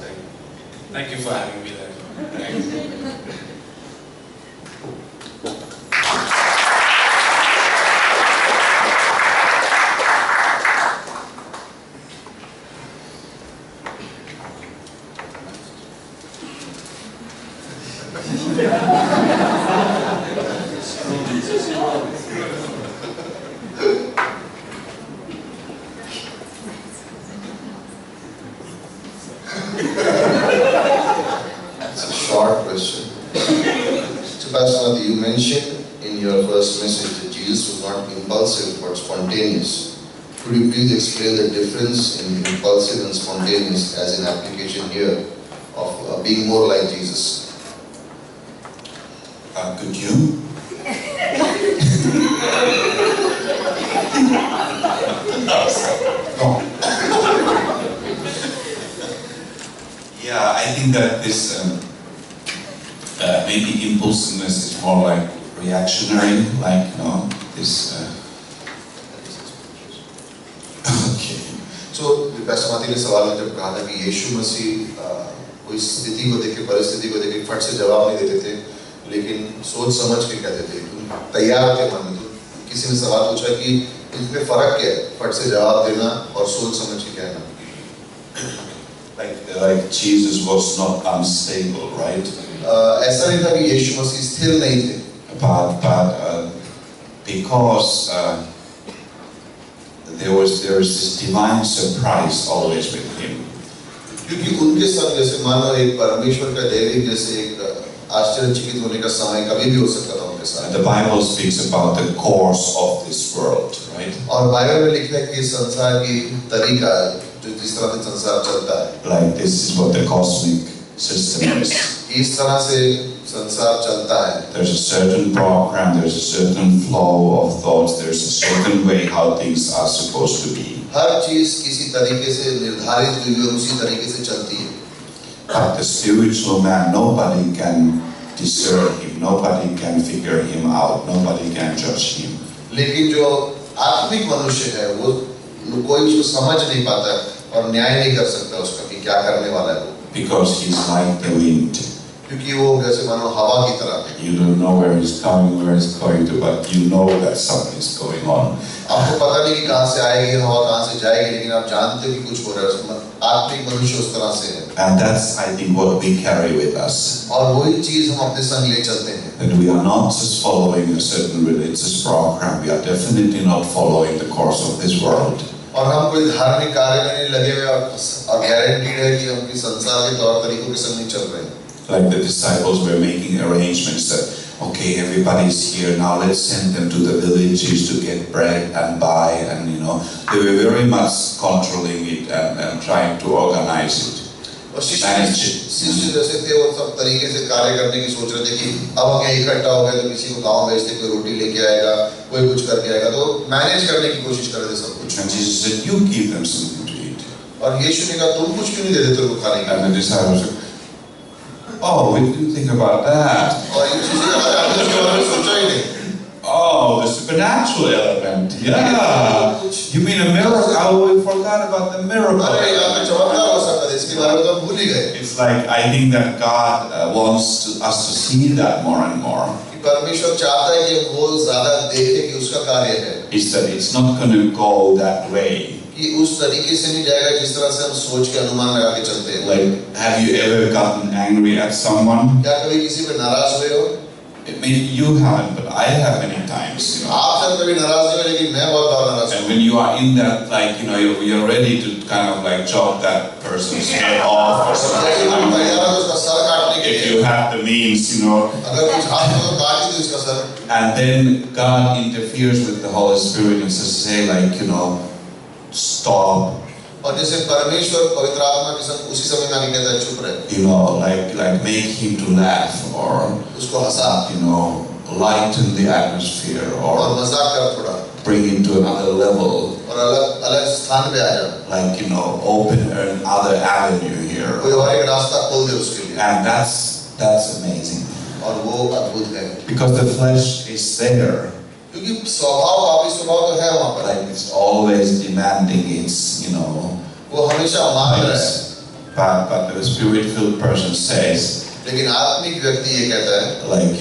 Thank you for having me there. Thank you. It's a short question. So Pastor Mati, you mentioned in your first message that Jesus was not impulsive but spontaneous. Could you please explain the difference in impulsive and spontaneous as an application here of being more like Jesus? Could you? No. Yeah, I think that this maybe impulsiveness is more like reactionary, like this. Okay. So Pastor Mati ने सवाल में जब कहा था कि यीशु मसीह कोई स्थिति को देख के परिस्थिति को देख के फट से जवाब नहीं देते थे, लेकिन सोच समझ के कहते थे, तैयार थे मन में. तो किसी ने सवाल पूछा कि इनमें फर्क क्या है, फट से जवाब देना और सोच समझ के कहना. Like Jesus was not unstable, right? ऐसा नहीं था कि यीशु मसीह स्थिर नहीं थे. But because there was this divine surprise always with him. क्योंकि उनके साथ जैसे मानो एक परमेश्वर का दैविक जैसे एक आश्चर्यचकित होने का समय कभी भी हो सकता था उनके साथ. And the Bible speaks about the course of this world, right? और बाइबल में लिखा है कि संसार की तरीका जो जो जिस तरह से संसार चलता है, like this is what the cosmic system is. इस तरह से संसार चलता है. There's a certain program, there's a certain flow of thoughts, there's a certain way how things are supposed to be. हर चीज किसी तरीके से निर्धारित हुई है, उसी तरीके से चलती है. But the spiritual man, nobody can discern him, nobody can figure him out, nobody can judge him. लेकिन जो आत्मिक मनुष्य है वो कोई उसको समझ नहीं पाता और न्याय नहीं कर सकता उसका कि क्या करने वाला है वो. Because he's like the wind. क्योंकि वो जैसे मानो हवा की तरह है. You don't know where he's coming, where he's going to, but you know that something is going on. आपको पता नहीं कि कहाँ से आएगी हवा, कहाँ से जाएगी, लेकिन आप जानते हो कि कुछ हो रहा है. आत्मिक मनुष्य उस तरह से है. And that's, I think, what we carry with us. और वही चीज हम अपने संग ले चलते हैं. That we are not just following a certain religious program, we are definitely not following the course of this world. और हम कोई धार्मिक कार्य में नहीं लगे हुए और गारंटीड है कि हम किसी संसार के तौर तरीकों के संग नहीं चल रहे हैं. Like the disciples were making arrangements that, okay, everybody's here now, let's send them to the villages to get bread and buy, and they were very much controlling it and trying to organize it. और शिष्य जैसे थे वो सब तरीके से कार्य करने की सोच रहे थे कि अब हम यहाँ इकट्ठा हो गए तो किसी को गाँव भेजते, कोई रोटी लेके आएगा, कोई कुछ करके आएगा, तो मैनेज करने की कोशिश कर रहे थे सब कुछ. And Jesus said, you give them something to eat. और यीशु ने कहा तुम कुछ क्यों नहीं दे देते उनको खाने के लिए? And the disciples said, oh, we didn't think about that. और ये चीजें हमने उसके बारे में सोचा ही नहीं. Oh, the supernatural element. Yeah. You mean a miracle? Oh, we forgot about the miracle. अरे यहाँ पे चमत्कार हो सकता है, इसके बारे में तो हम भूल ही गए. It's like, I think that God wants us to see that more and more. कि परमेश्वर चाहता है कि हम वो ज़्यादा देखें कि उसका कार्य है. Is that it's not going to go that way. कि उस तरीके से नहीं जाएगा जिस तरह से हम सोच के अनुमान लगा के चलते हैं. Like, have you ever gotten angry at someone? क्या कभी किसी पे नाराज हुए हो? Maybe you haven't, but I have many times. आप शायद कभी नाराज नहीं हुए, लेकिन मैं बहुत बार नाराज And हूँ. when you are in that, like, you're ready to kind of like chop that person's head off or जैसे हम something. तैयार हैं उसका सर काटने के If लिए. you have the means, अगर कुछ हाथ में तो काट ही दो इसका sir. and then God interferes with the Holy Spirit and says, say, like, stop. और जैसे परमेश्वर पवित्र आत्मा के संग उसी समय में आके कहता है चुप रहे. Like make him to laugh or, उसको हंसा lighten the atmosphere और or मजाक कर थोड़ा bring him to another level. और अलग अलग स्थान पे आ जा. Like, open another avenue here. कोई और एक रास्ता खोल दे उसके लिए. And that's amazing. और वो अद्भुत है. Because the flesh is there. क्योंकि स्वभाव पापी स्वभाव तो है वहाँ पर. Like, it's always demanding its, वो हमेशा मांग रहा है. But the spirit-filled person says, लेकिन आत्मिक व्यक्ति ये कहता है, like,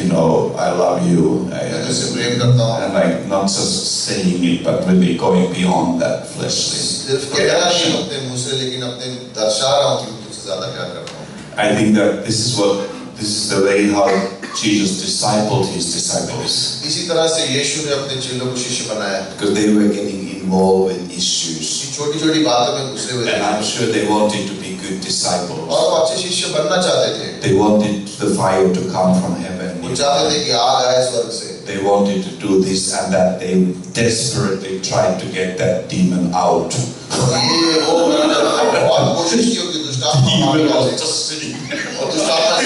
I love you. मैं तुझसे प्रेम करता हूँ. And like, not just saying it, but really going beyond that fleshly. सिर्फ कहना नहीं अपने मुँह से, लेकिन अपने दर्शा रहा हूँ कि मैं तुझसे ज़्यादा प्यार करता हूँ. I think that this is the way how Jesus discipled his disciples. इसी तरह से यीशु ने अपने चेलों को शिष्य बनाया. Because they were getting involved with issues. छोटी-छोटी बातों में घुसे हुए थे. And I'm sure they wanted to be good disciples. और वो अच्छे शिष्य बनना चाहते थे. They wanted the fire to come from heaven. वो चाहते थे कि आग आए स्वर्ग से. They wanted to do this and that. They desperately tried to get that demon out. ये वो बहुत कोशिश की होगी दुष्टात्मा को निकालने. और दुष्टात्मा से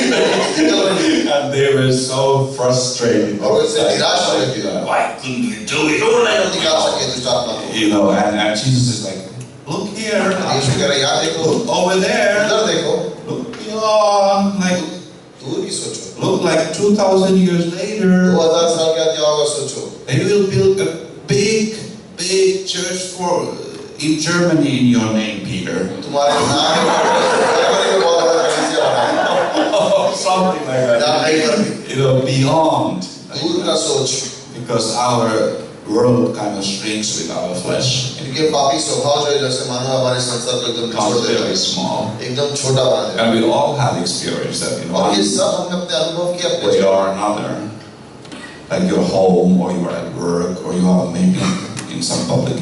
निकल रही. And they were so frustrated. और वो इससे निराश हो गए थे. Why couldn't we do it? क्यों नहीं निकाल सके दुष्टात्मा को? And Jesus is like, look here. यीशु कह रहा है यहाँ देखो. Look over there. इधर देखो. Look beyond. Like, दूर की सोचो. look like 2,000 years later. 2000 साल के बाद क्या होगा सोचो. They will build a big church in Germany in your name, Peter. तुम्हारे नाम में बहुत बड़ा कलीसिया बनाएंगे. Something like that. Beyond. दूर का सोच. Because our world kind of shrinks with our flesh. क्योंकि पापी स्वभाव जो है जैसे मानो हमारे संसार को एकदम छोड़ Becomes देता very है. small. एकदम छोटा बना देता है. And we all have experienced that, और ये सब हमने अपने अनुभव किया one way or another. Like you're home, or you are at work, or you are maybe in some public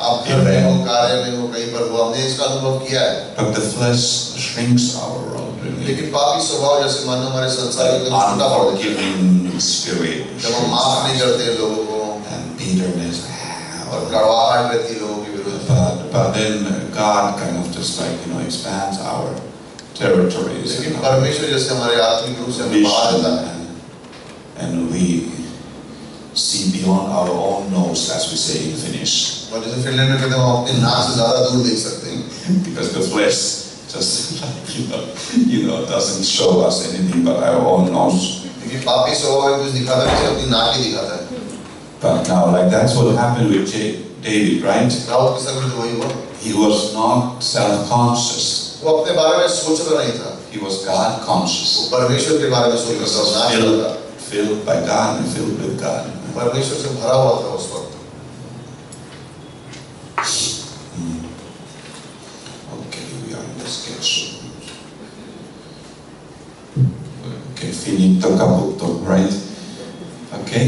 आप घर में हो, कार्य में हो, कहीं पर हो, हमने इसका अनुभव किया है. But the flesh shrinks our world, really. लेकिन पापी स्वभाव जैसे मानो हमारे संसार को एकदम छोटा पड़ देता है. Unforgiving spirit. जब हम माफ नहीं करते लोगों को And bitterness. और कड़वाहट रहती है लोगों के विरुद्ध. but then God kind of just like, expands our territories लेकिन and our परमेश्वर जैसे हमारे आत्मिक रूप से हमें बाहर vision, लाता है, and we see beyond our own nose, as we say in Finnish, और जैसे फिनलैंड में कहते हैं हम अपने नाक से ज़्यादा दूर देख सकते हैं, because the flesh just like, doesn't show us anything but our own nose. क्योंकि पापी स्वभाव है कुछ दिखाता नहीं, सिर्फ अपनी नाक ही दिखाता है। But now, like that's what happened with David, right? Dawood के साथ भी तो वही हुआ, He was not self-conscious. वो अपने बारे में सोचता नहीं था, He was God-conscious. वो परमेश्वर के बारे में सोचता था, नाच रहा था, Filled by God and filled with God. परमेश्वर से भरा हुआ था उस वक्त। Okay, we are in the schedule. Okay, finito caputto, right? Okay,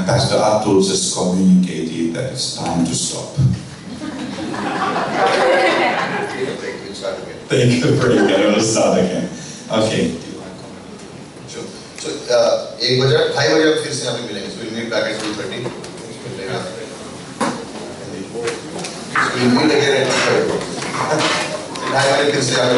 Pastor Atul just communicated that it's time to stop. We'll start again. Thank you for it. We'll start again. Okay. Sure. So 1 बजे 2:30 बजे हम फिर से यहाँ पे मिलेंगे। So we'll meet back at 2:30. So we'll meet again at 2:30. 2:30 बजे फिर से यहाँ पे